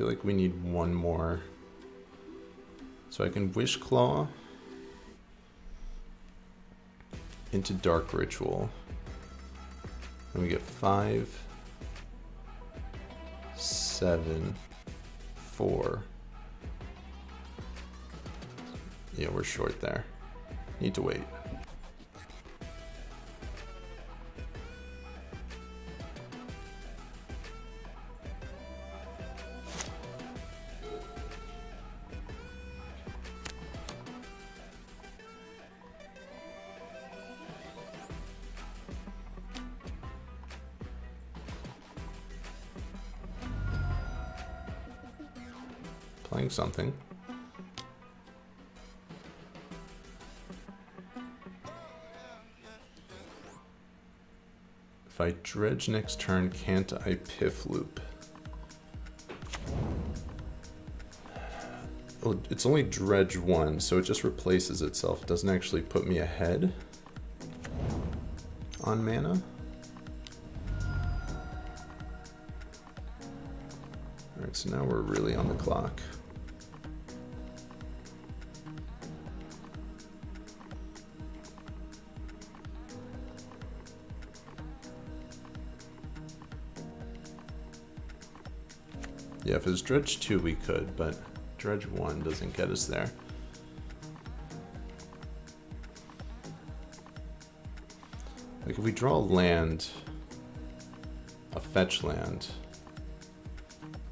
feel like we need one more. So I can Wish Claw into Dark Ritual. And we get 5, 7, 4. Yeah, we're short there. Need to wait. Playing something. If I dredge next turn, can't I Piff Loop? Oh, it's only dredge 1, so it just replaces itself. It doesn't actually put me ahead on mana. Alright, so now we're really on the clock. Yeah, if it was dredge 2 we could, but dredge 1 doesn't get us there. Like if we draw a land, a fetch land,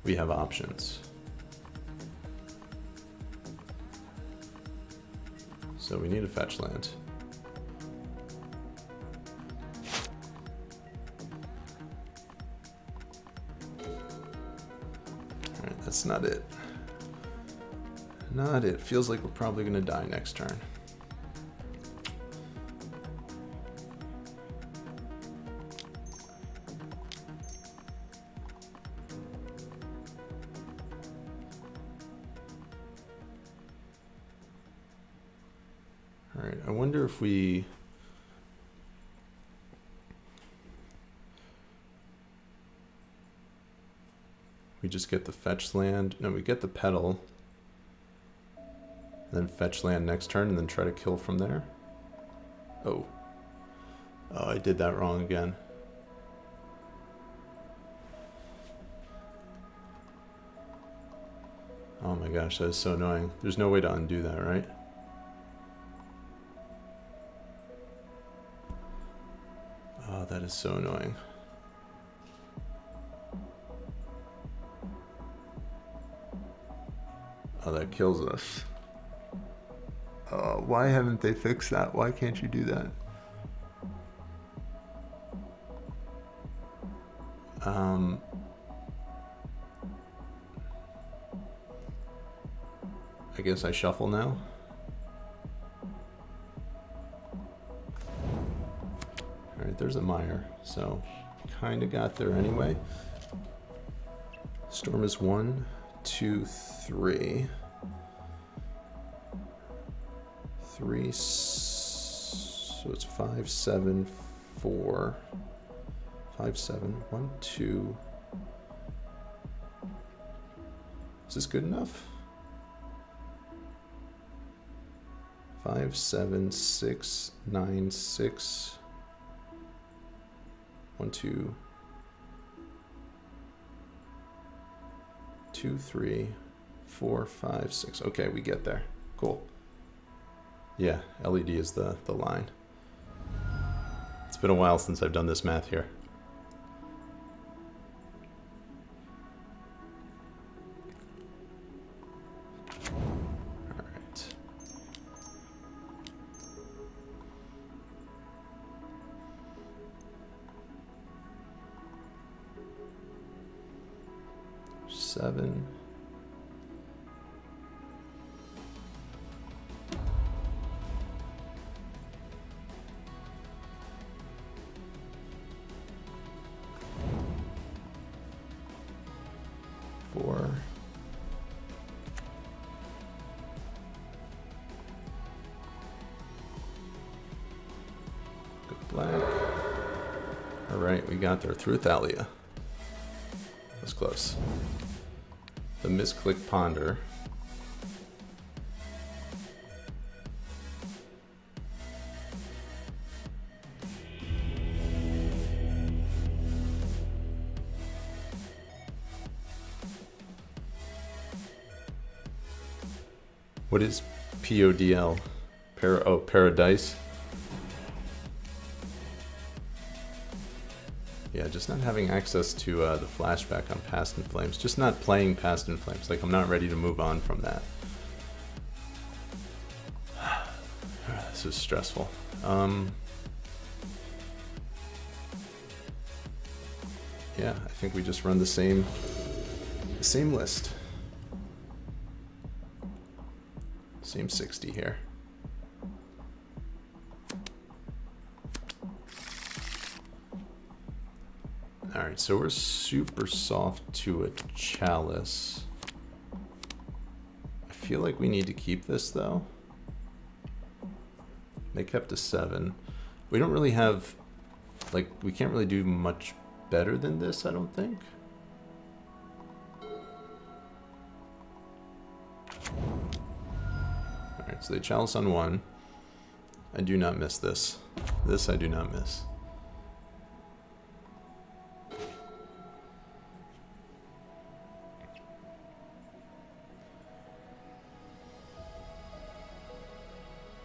we have options. So we need a fetch land. Alright, that's not it. Not it. Feels like we're probably gonna die next turn. Alright, I wonder if we just get the fetch land. No, we get the petal. Then fetch land next turn and then try to kill from there. Oh. Oh, I did that wrong again. Oh my gosh, that is so annoying. There's no way to undo that, right? Oh, that is so annoying. Oh, that kills us. Why haven't they fixed that? Why can't you do that? I guess I shuffle now. Alright, there's a mire, so kinda got there anyway. Storm is 1, 2, 3. 3, so it's 5, 7, 4. 5, 7, 1, 2. Is this good enough? 5, 7, 6, 9, 6. 1, 2. 2, 3, 4, 5, 6. Okay, we get there. Cool. Yeah, LED is the line. It's been a while since I've done this math here. All right. Seven. We got there through Thalia. That's close. the misclick Ponder. What is PODL? Paradise. Yeah, just not having access to the flashback on Past in Flames. Just not playing Past in Flames. Like, I'm not ready to move on from that. This is stressful. Yeah, I think we just run the same list. Same 60 here. Alright, so we're super soft to a Chalice. I feel like we need to keep this though. They kept a 7. We don't really have, like, we can't really do much better than this, I don't think. Alright, so they Chalice on 1. I do not miss this. This I do not miss.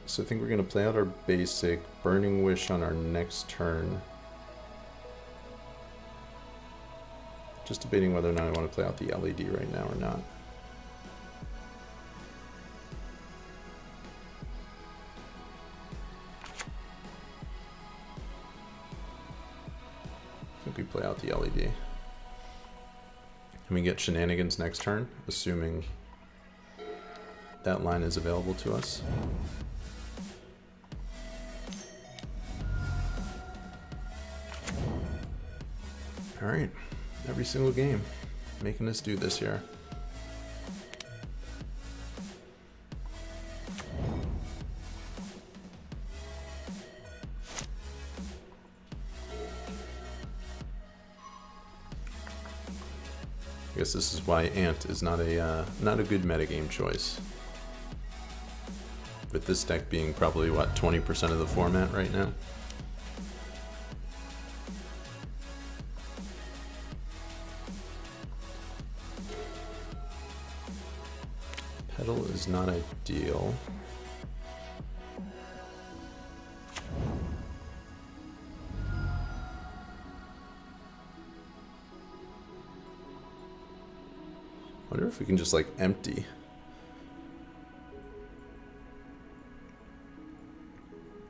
So I think we're going to play out our basic Burning Wish on our next turn. Just debating whether or not I want to play out the LED right now or not. I think we play out the LED. And we get Shenanigans next turn, assuming that line is available to us. Alright, every single game, making us do this here. I guess this is why Ant is not a good metagame choice. With this deck being probably, what, 20% of the format right now? Petal is not ideal. Wonder if we can just like empty.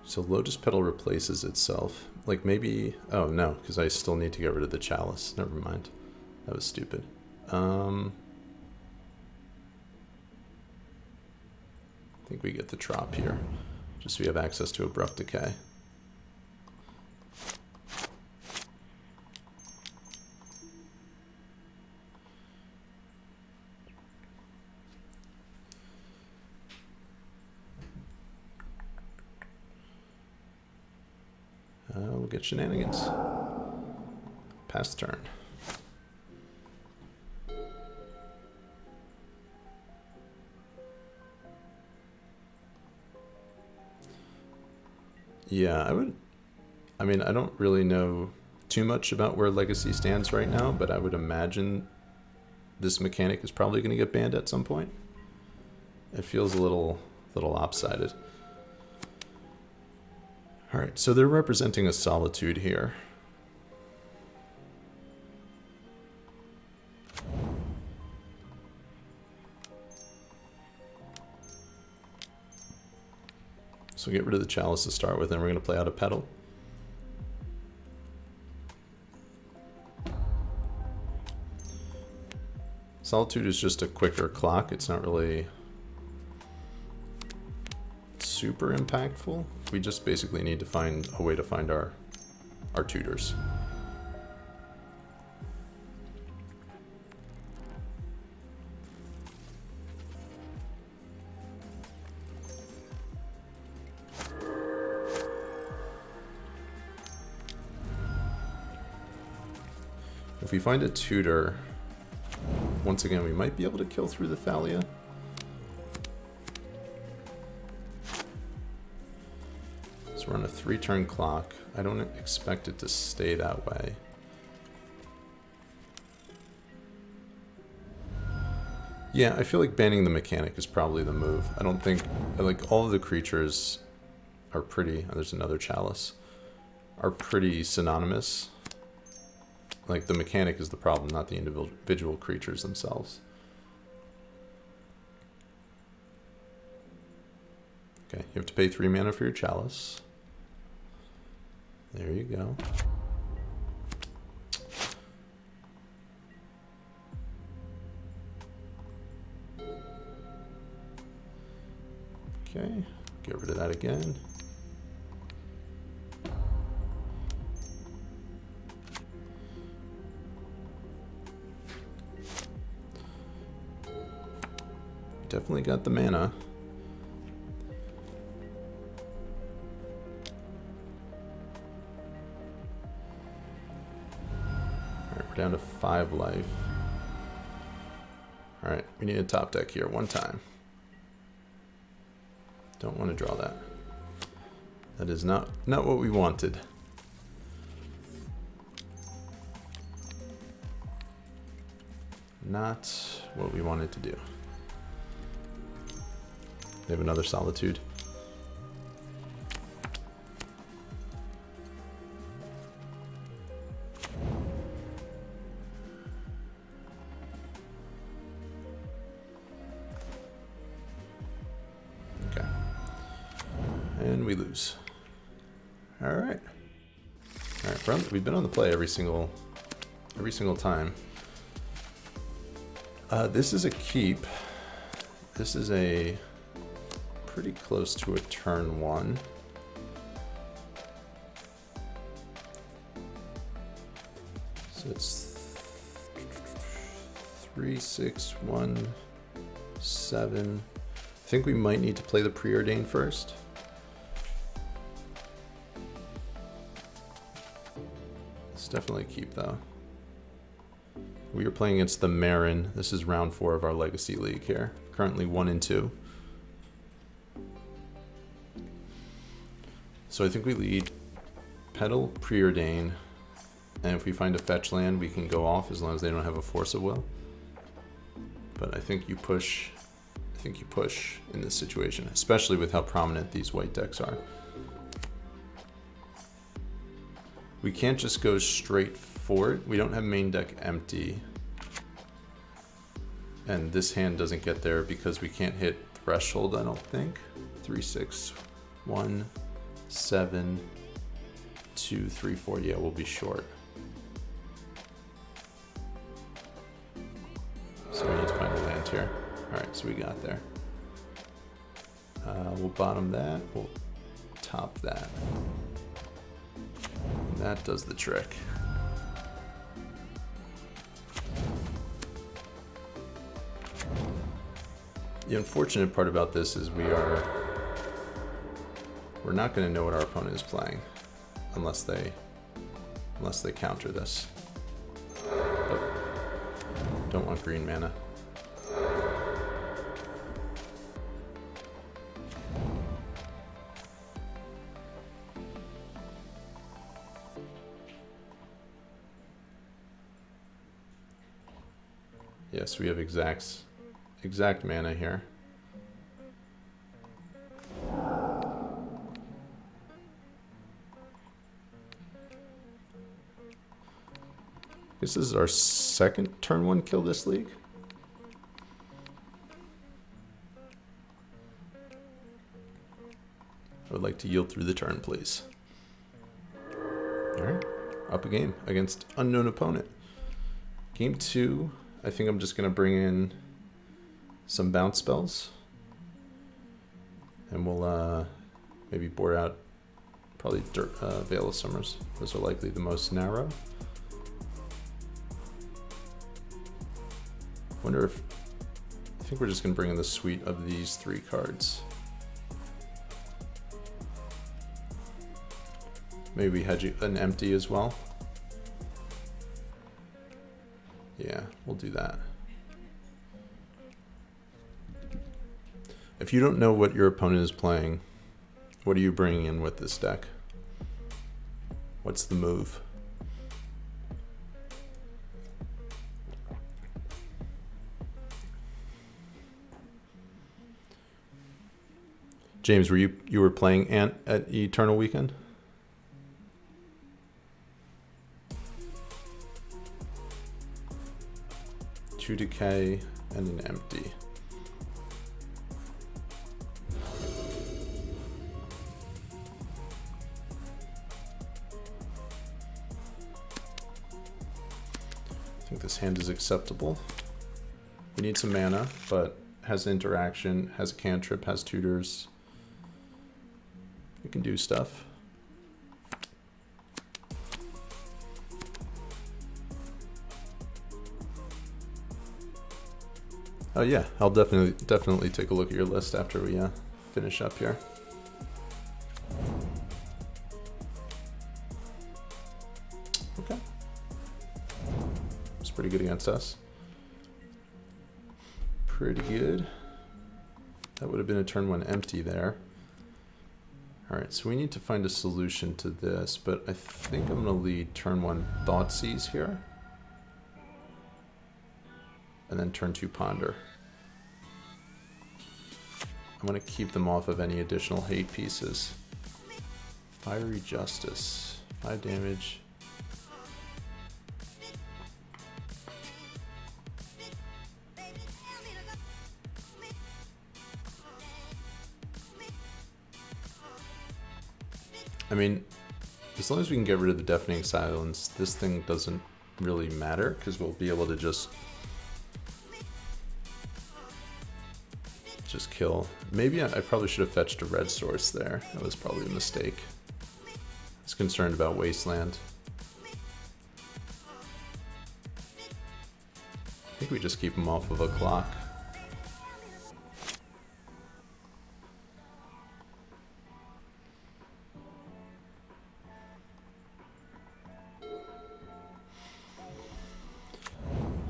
So Lotus Petal replaces itself. Like maybe, oh no, because I still need to get rid of the Chalice. Never mind. That was stupid. I think we get the drop here, just so we have access to Abrupt Decay. We'll get Shenanigans. Pass turn. Yeah, I mean, I don't really know too much about where Legacy stands right now, but I would imagine this mechanic is probably going to get banned at some point. It feels a little lopsided. Alright, so they're representing a Solitude here. So get rid of the Chalice to start with, and we're going to play out a Petal. Solitude is just a quicker clock. It's not really super impactful. We just basically need to find a way to find our tutors. If we find a tutor, Once again, we might be able to kill through the Thalia. So we're on a 3-turn clock. I don't expect it to stay that way. Yeah, I feel like banning the mechanic is probably the move. I don't think, like, all of the creatures are pretty, oh, there's another chalice, are pretty synonymous. Like, the mechanic is the problem, not the individual creatures themselves. Okay, you have to pay 3 mana for your chalice. There you go. Okay, get rid of that again. Definitely got the mana. Alright, we're down to 5 life. Alright, we need a top deck here one time. Don't want to draw that. That is not what we wanted. Not what we wanted to do. They have another Solitude. Okay. And we lose. Alright. Alright, we've been on the play every single time. This is a keep. This is a pretty close to a turn 1. So it's 3, 6, 1, 7. I think we might need to play the Preordain first. It's definitely a keep though. We are playing against the Marin. This is round 4 of our Legacy League here. Currently 1 and 2. So I think we lead Petal, Preordain, and if we find a fetch land, we can go off as long as they don't have a Force of Will. But I think you push. I think you push in this situation, especially with how prominent these white decks are. We can't just go straight for it. We don't have main deck empty, and this hand doesn't get there because we can't hit threshold. I don't think. 3, 6, 1. 7, 2, 3, 4. Yeah, we'll be short. So we need to find a land here. Alright, so we got there. We'll bottom that. We'll top that. And that does the trick. The unfortunate part about this is we're not going to know what our opponent is playing unless they counter this. But don't want green mana. Yes, we have exact mana here. This is our second turn 1 kill this league. I would like to yield through the turn, please. Alright, up a game against unknown opponent. Game 2, I think I'm just going to bring in some bounce spells. And we'll maybe board out probably Veil of Summers. Those are likely the most narrow. Wonder if, I think we're just going to bring in the suite of these 3 cards. Maybe we had an empty as well. Yeah, we'll do that. If you don't know what your opponent is playing, what are you bringing in with this deck? What's the move? James, you were playing Ant at Eternal Weekend? Two decay and an empty. I think this hand is acceptable. We need some mana, but has interaction, has a cantrip, has tutors. We can do stuff. Oh yeah, I'll definitely take a look at your list after we finish up here. Okay. It's pretty good against us. Pretty good. That would have been a turn 1 empty there. Alright, so we need to find a solution to this, but I think I'm going to lead turn 1 Thoughtseize here. And then turn 2 Ponder. I'm going to keep them off of any additional hate pieces. Fiery Justice. 5 damage. I mean, as long as we can get rid of the Deafening Silence, this thing doesn't really matter, because we'll be able to just kill. Maybe I probably should have fetched a red source there. That was probably a mistake. I was concerned about Wasteland. I think we just keep him off of a clock.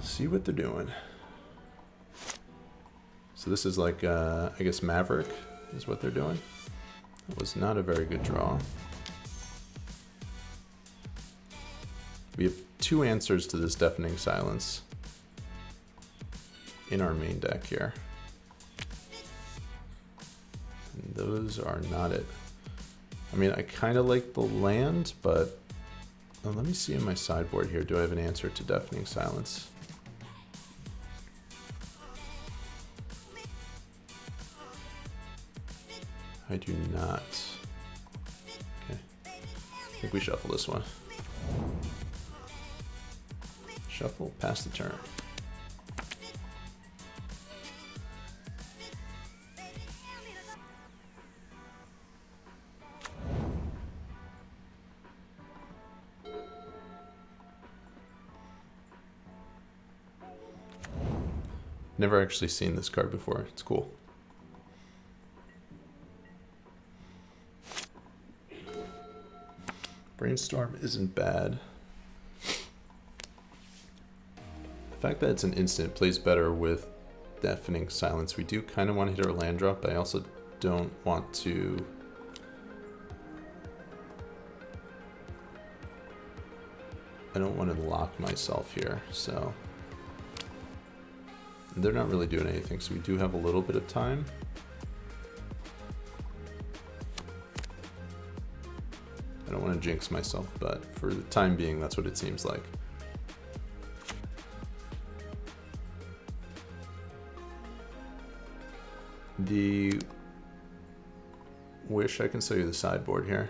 See what they're doing. So this is like, I guess Maverick is what they're doing. That was not a very good draw. We have 2 answers to this Deafening Silence in our main deck here. And those are not it. I mean, I kind of like the land, but let me see in my sideboard here. Do I have an answer to Deafening Silence? I do not. Okay. I think we shuffle this one. Shuffle, pass the turn. Never actually seen this card before. It's cool. Brainstorm isn't bad. The fact that it's an instant plays better with Deafening Silence. We do kind of want to hit our land drop, but I also don't want to... I don't want to lock myself here, so... They're not really doing anything, so we do have a little bit of time. I don't want to jinx myself, but for the time being, that's what it seems like. The Wish, I can show you the sideboard here.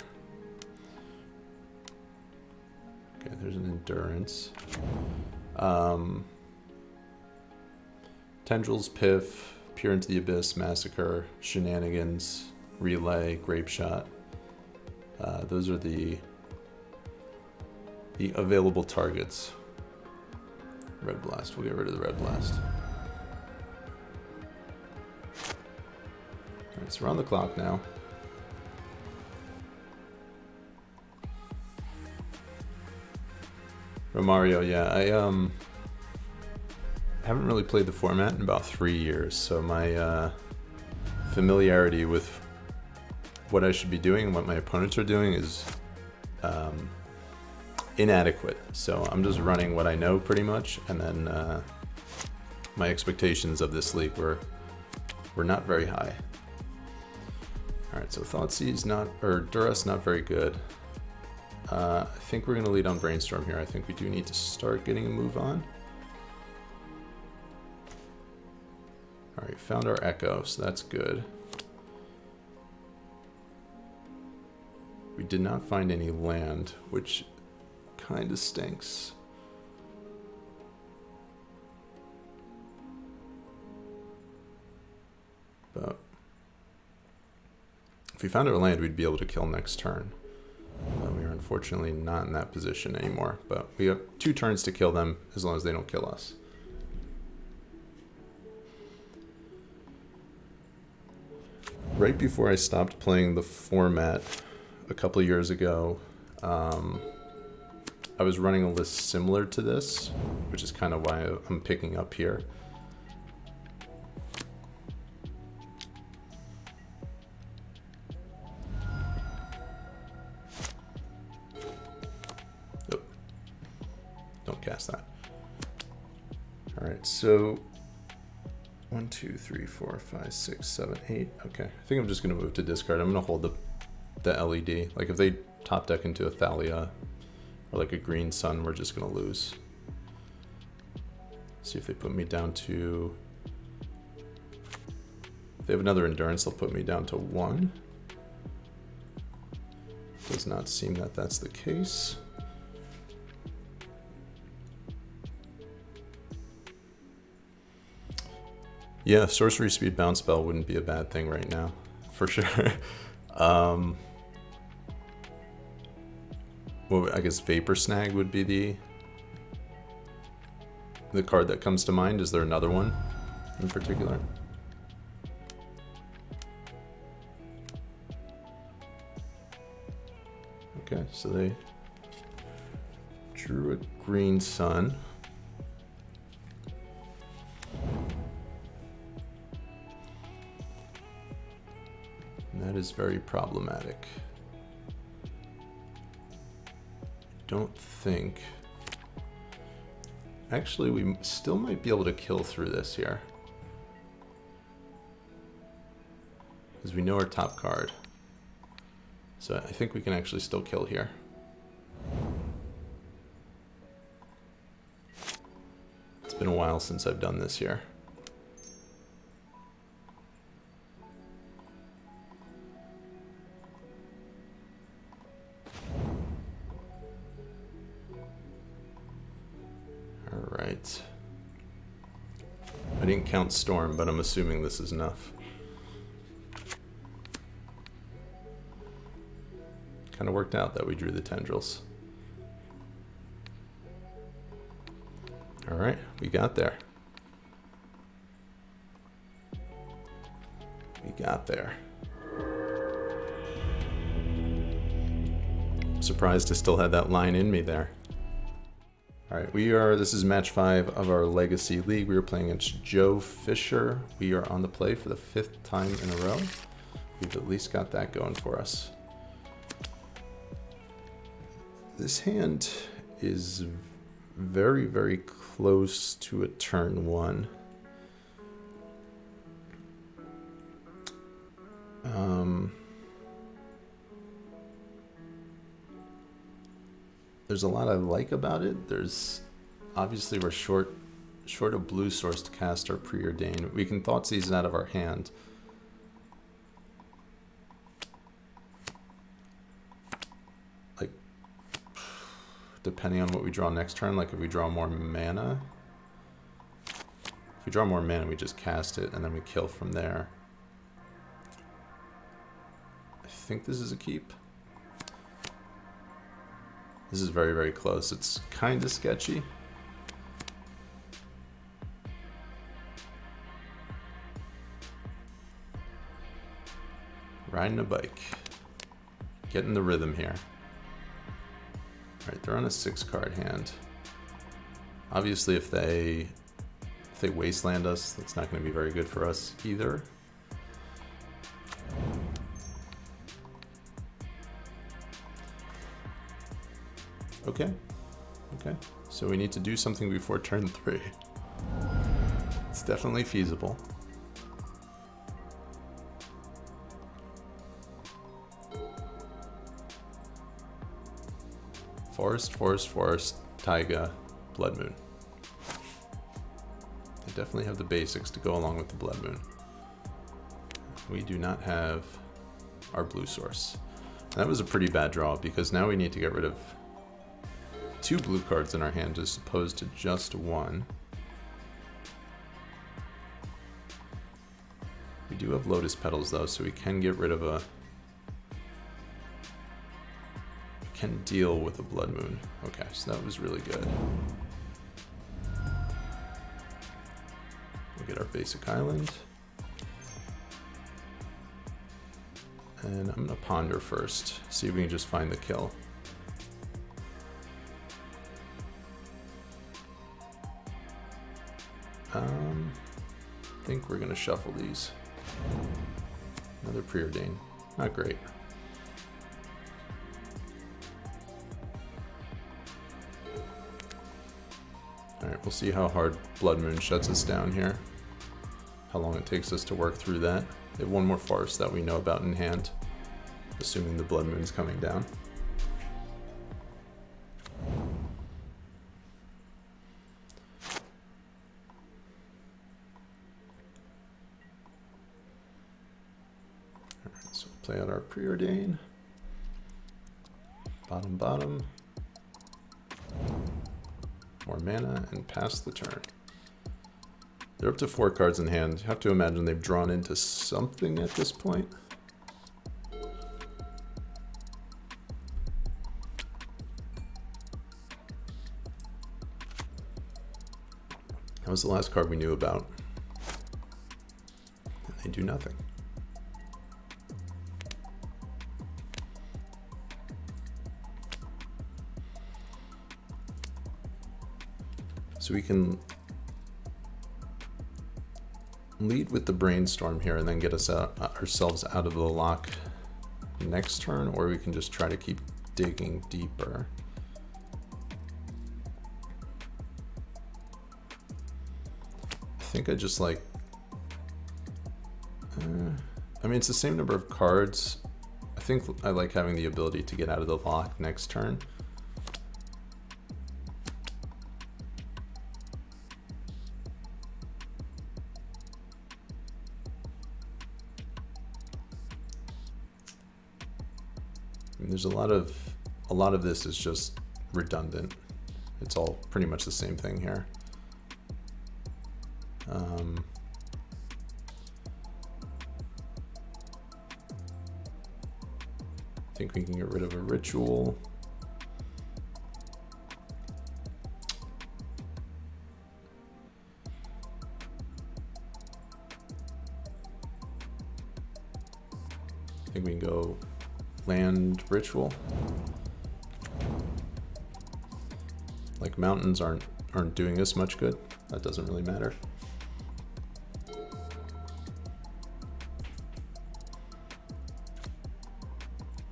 Okay, there's an Endurance. Tendrils, Piff, Peer into the Abyss, Massacre, Shenanigans, Relay, Grape Shot. Those are the available targets. Red Blast, we'll get rid of the Red Blast. Alright, so we're on the clock now. Romario, yeah, I haven't really played the format in about 3 years, so my familiarity with what I should be doing and what my opponents are doing is inadequate. So I'm just running what I know pretty much, and then my expectations of this league were not very high. All right, so Thoughtseize Duress not very good. I think we're gonna lead on Brainstorm here. I think we do need to start getting a move on. All right, found our Echo, so that's good. We did not find any land, which kind of stinks. But if we found our land, we'd be able to kill next turn. We are unfortunately not in that position anymore, but we have 2 turns to kill them as long as they don't kill us. Right before I stopped playing the format a couple of years ago, I was running a list similar to this, which is kind of why I'm picking up here. Oh, don't cast that. All right, so 1, 2, 3, 4, 5, 6, 7, 8. Okay, I think I'm just gonna move to discard. I'm gonna hold the LED. Like if they top deck into a Thalia or like a green sun, we're just gonna lose. See if they put me down to. If they have another endurance, they'll put me down to 1. Does not seem that that's the case. Yeah, sorcery speed bounce spell wouldn't be a bad thing right now, for sure. Well, I guess Vapor Snag would be the card that comes to mind. Is there another one in particular? Okay, so they drew a green sun. And that is very problematic. Don't think. Actually, we still might be able to kill through this here, because we know our top card. So I think we can actually still kill here. It's been a while since I've done this here. Alright. I didn't count Storm, but I'm assuming this is enough. Kind of worked out that we drew the Tendrils. Alright, we got there. We got there. I'm surprised I still had that line in me there. Alright, this is match 5 of our Legacy League. We are playing against Joe Fisher. We are on the play for the 5th time in a row. We've at least got that going for us. This hand is very, very close to a turn 1. There's a lot I like about it. There's obviously we're short a blue source to cast our Preordain. We can Thoughtseize it out of our hand. Like, depending on what we draw next turn, like if we draw more mana. If we draw more mana, we just cast it and then we kill from there. I think this is a keep. This is very, very close. It's kind of sketchy. Riding a bike. Getting the rhythm here. Alright, they're on a 6-card hand. Obviously, if they wasteland us, that's not going to be very good for us either. Okay. Okay. So we need to do something before turn 3. It's definitely feasible. Forest, forest, forest, taiga, blood moon. I definitely have the basics to go along with the blood moon. We do not have our blue source. And that was a pretty bad draw because now we need to get rid of 2 blue cards in our hand as opposed to just 1. We do have lotus petals though, so we can get rid of a... We can deal with a blood moon. Okay, so that was really good. We'll get our basic island. And I'm gonna ponder first, see if we can just find the kill. I think we're gonna shuffle these. Another preordain, not great. All right, we'll see how hard Blood Moon shuts us down here. How long it takes us to work through that. We have 1 more forest that we know about in hand, assuming the Blood Moon's coming down. Alright, so we'll play out our preordain. Bottom, bottom. More mana and pass the turn. They're up to 4 cards in hand. You have to imagine they've drawn into something at this point. That was the last card we knew about. And they do nothing. So we can lead with the brainstorm here and then get us ourselves out of the lock next turn, or we can just try to keep digging deeper. I think I just like, I mean, it's the same number of cards. I think I like having the ability to get out of the lock next turn. There's a lot of this is just redundant. It's all pretty much the same thing here. I think we can get rid of a ritual. I think we can go land ritual. Like mountains aren't doing us much good. That doesn't really matter.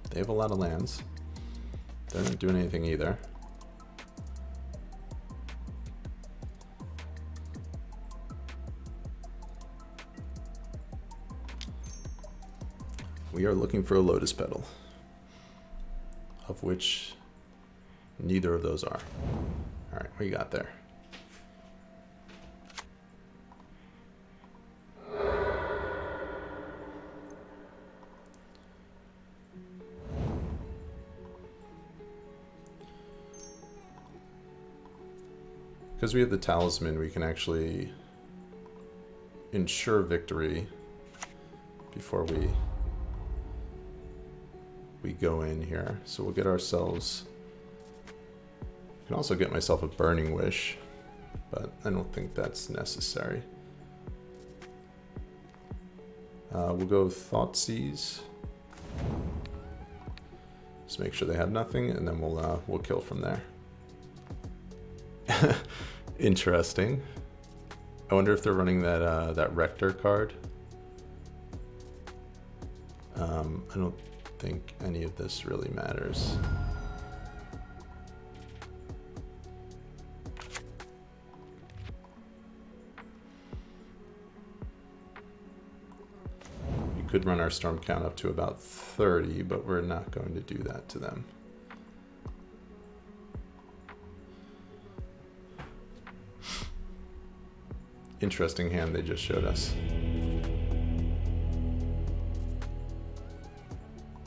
They have a lot of lands. They're not doing anything either. We are looking for a lotus petal, of which neither of those are. All right, what you got there? Because we have the talisman, we can actually ensure victory before we go in here. So we'll get ourselves, I can also get myself a burning wish, but I don't think that's necessary. We'll go Thoughtseize. Just make sure they have nothing, and then we'll kill from there. Interesting. I wonder if they're running that Rector card. I don't think any of this really matters. could run our storm count up to about 30, but we're not going to do that to them. Interesting hand they just showed us.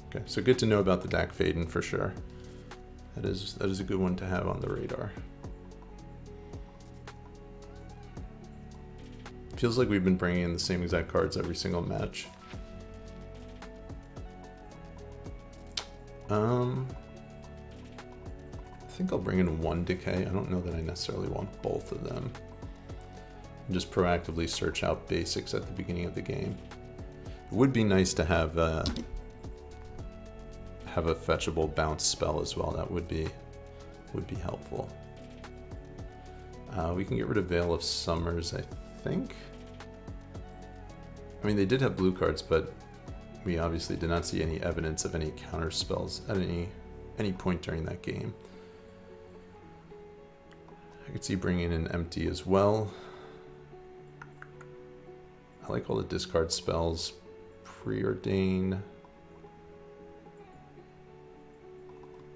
Okay, so good to know about the Dak Faden for sure. That is a good one to have on the radar. Feels like we've been bringing in the same exact cards every single match. I think I'll bring in one Decay. I don't know that I necessarily want both of them. Just proactively search out basics at the beginning of the game. It would be nice to have a fetchable bounce spell as well. That would be helpful. We can get rid of Veil of Summers, I think. I mean, they did have blue cards, but we obviously did not see any evidence of any counter spells at any point during that game. I could see bringing in Empty as well. I like all the discard spells. Preordain.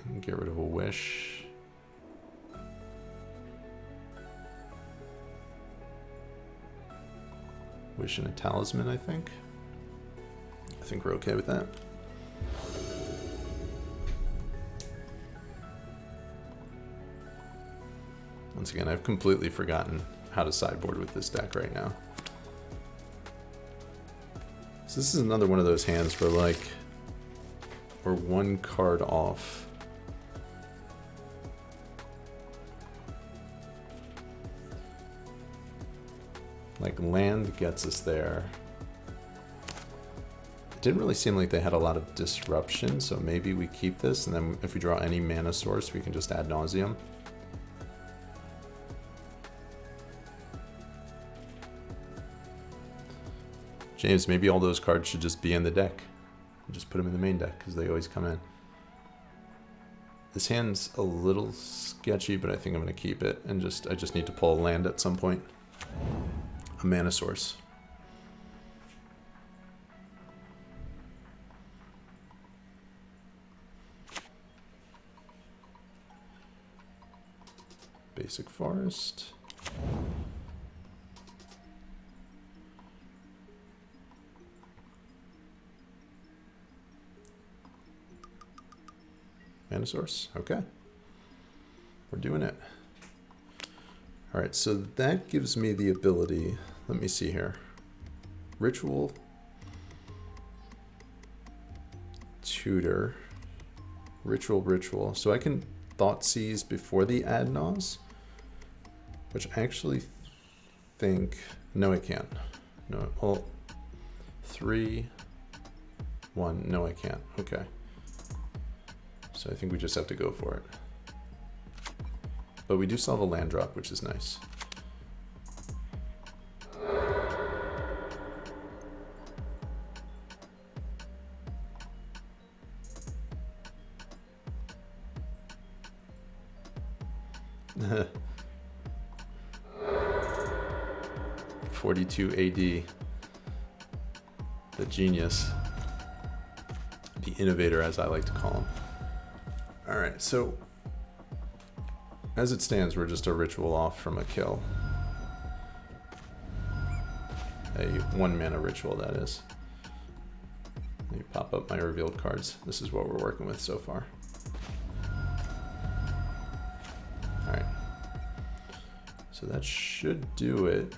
And get rid of a Wish. Wish and a Talisman, I think. I think we're okay with that. Once again, I've completely forgotten how to sideboard with this deck right now. So this is another one of those hands where like we're one card off. Like land gets us there. It didn't really seem like they had a lot of disruption, so maybe we keep this, and then if we draw any mana source, we can just Ad Nauseam. James, maybe all those cards should just be in the deck. Just put them in the main deck, because they always come in. This hand's a little sketchy, but I think I'm going to keep it, and I just need to pull a land at some point. A mana source. Basic Forest. Mana source. Okay. We're doing it. All right, so that gives me the ability, let me see here. Ritual, Tutor, Ritual. So I can Thoughtseize before the Ad Naus, which I actually think, no I can't. No, well, 3, 1, no I can't, okay. So I think we just have to go for it. But we do still have a land drop, which is nice. (42 AD). The genius. The innovator, as I like to call him. Alright, so as it stands, we're just a ritual off from a kill. A 1 mana ritual, that is. Let me pop up my revealed cards. This is what we're working with so far. Alright. So that should do it.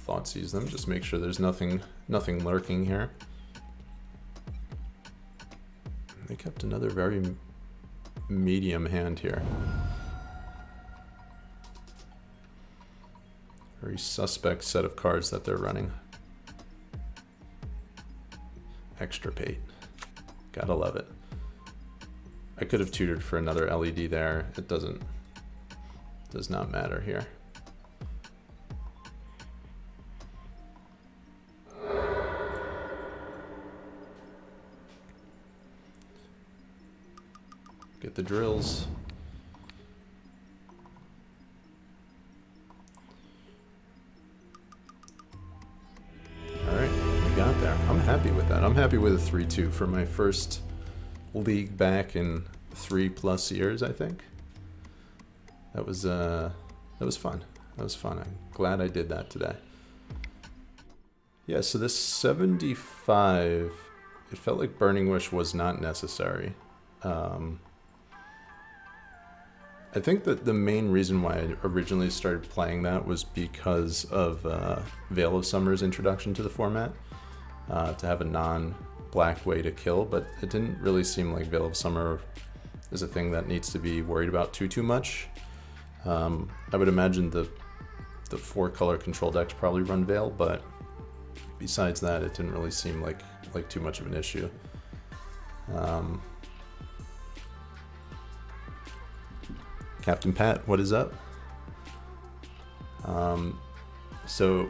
Thoughtseize them, just make sure there's nothing lurking here. They kept another very medium hand here. Very suspect set of cards that they're running. Extirpate. Gotta love it. I could have tutored for another LED there. It does not matter here. the drills. Alright, we got there. I'm happy with that. I'm happy with a 3-2 for my first league back in 3+ years, I think. That was fun. That was fun. I'm glad I did that today. Yeah, so this 75, it felt like Burning Wish was not necessary. I think that the main reason why I originally started playing that was because of Veil of Summer's introduction to the format, to have a non-black way to kill, but it didn't really seem like Veil of Summer is a thing that needs to be worried about too much. I would imagine the 4-color control decks probably run Veil, but besides that, it didn't really seem like too much of an issue. Captain Pat, what is up? So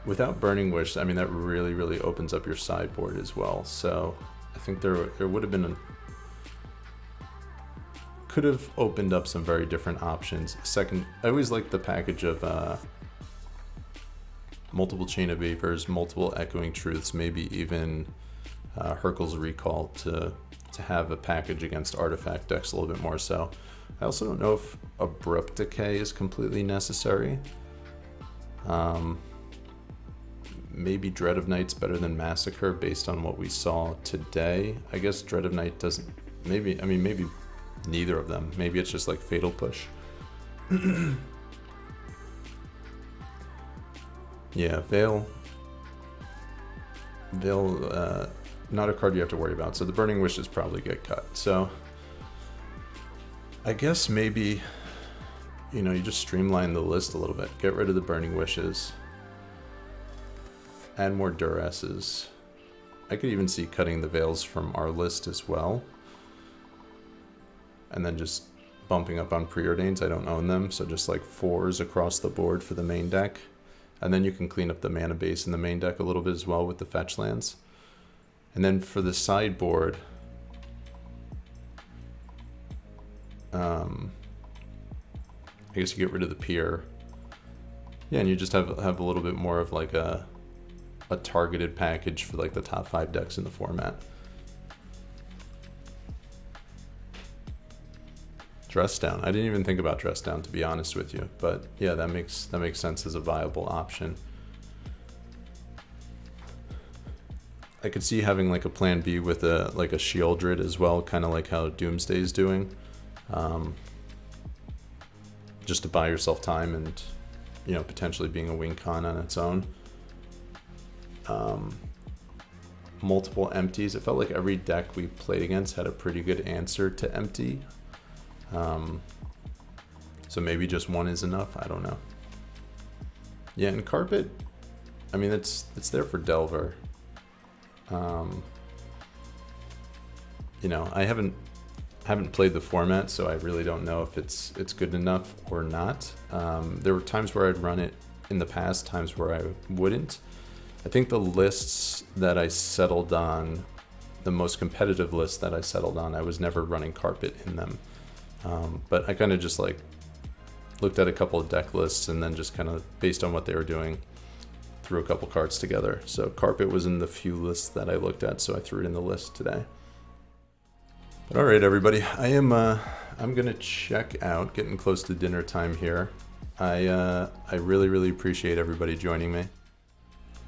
without Burning Wish, I mean, that really opens up your sideboard as well. So I think there would have been could have opened up some very different options. Second, I always liked the package of multiple Chain of Vapors, multiple Echoing Truths, maybe even Hurkyl's Recall to have a package against artifact decks a little bit more so. I also don't know if Abrupt Decay is completely necessary. Maybe Dread of Night's better than Massacre based on what we saw today. I guess Dread of Night doesn't, maybe neither of them. Maybe it's just like Fatal Push. Yeah, Veil, not a card you have to worry about. So the Burning Wishes probably get cut. So I guess maybe, you just streamline the list a little bit. Get rid of the Burning Wishes. Add more Duresses. I could even see cutting the Veils from our list as well. And then just bumping up on Preordains. I don't own them, so just like 4s across the board for the main deck. And then you can clean up the mana base in the main deck a little bit as well with the fetch lands. And then for the sideboard, I guess you get rid of the Pier. Yeah, and you just have a little bit more of like a targeted package for like the top 5 decks in the format. Dress Down. I didn't even think about Dress Down, to be honest with you, but yeah, that makes sense as a viable option. I could see having like a plan B with a Sheoldred as well, kind of like how Doomsday is doing, just to buy yourself time and potentially being a win con on its own. Multiple empties. It felt like every deck we played against had a pretty good answer to empty. So maybe just one is enough. I don't know. Yeah, and Carpet, I mean, it's there for Delver. I haven't played the format, so I really don't know if it's good enough or not. There were times where I'd run it in the past, times where I wouldn't. I think the lists that I settled on, the most competitive lists that I settled on, I was never running Carpet in them. But I kind of just like looked at a couple of deck lists and then just kind of based on what they were doing, threw a couple cards together. So Carpet was in the few lists that I looked at, so I threw it in the list today. But all right, everybody, I'm gonna check out. Getting close to dinner time here. I really appreciate everybody joining me.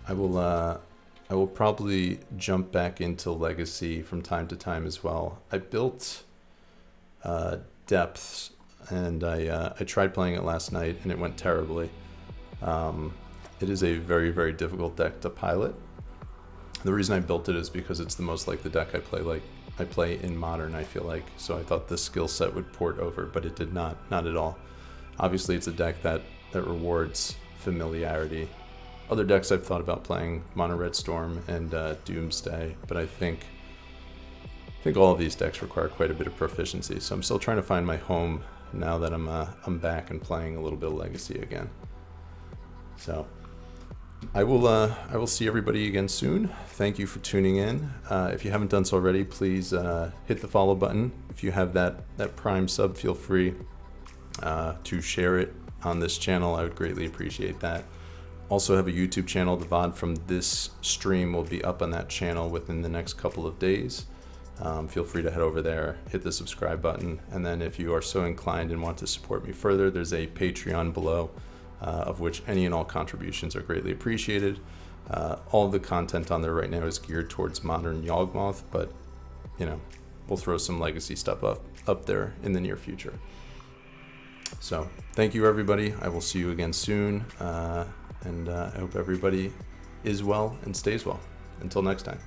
I will probably jump back into Legacy from time to time as well. I built Depths, and I tried playing it last night, and it went terribly. It is a very difficult deck to pilot. The reason I built it is because it's the most like the deck I play in Modern, I feel like. So I thought the skill set would port over, but it did not at all. Obviously, it's a deck that rewards familiarity. Other decks I've thought about playing, Mono Red Storm and Doomsday, but I think all of these decks require quite a bit of proficiency. So I'm still trying to find my home now that I'm back and playing a little bit of Legacy again. So I will see everybody again soon. Thank you for tuning in. If you haven't done so already, please hit the follow button. If you have that Prime sub, feel free to share it on this channel. I would greatly appreciate that. Also have a YouTube channel. The VOD from this stream will be up on that channel within the next couple of days. Feel free to head over there, hit the subscribe button, and then if you are so inclined and want to support me further, there's a Patreon below, of which any and all contributions are greatly appreciated. All of the content on there right now is geared towards modern Yawgmoth, but you know, we'll throw some legacy stuff up there in the near future. So thank you, everybody. I will see you again soon, and I hope everybody is well and stays well. Until next time.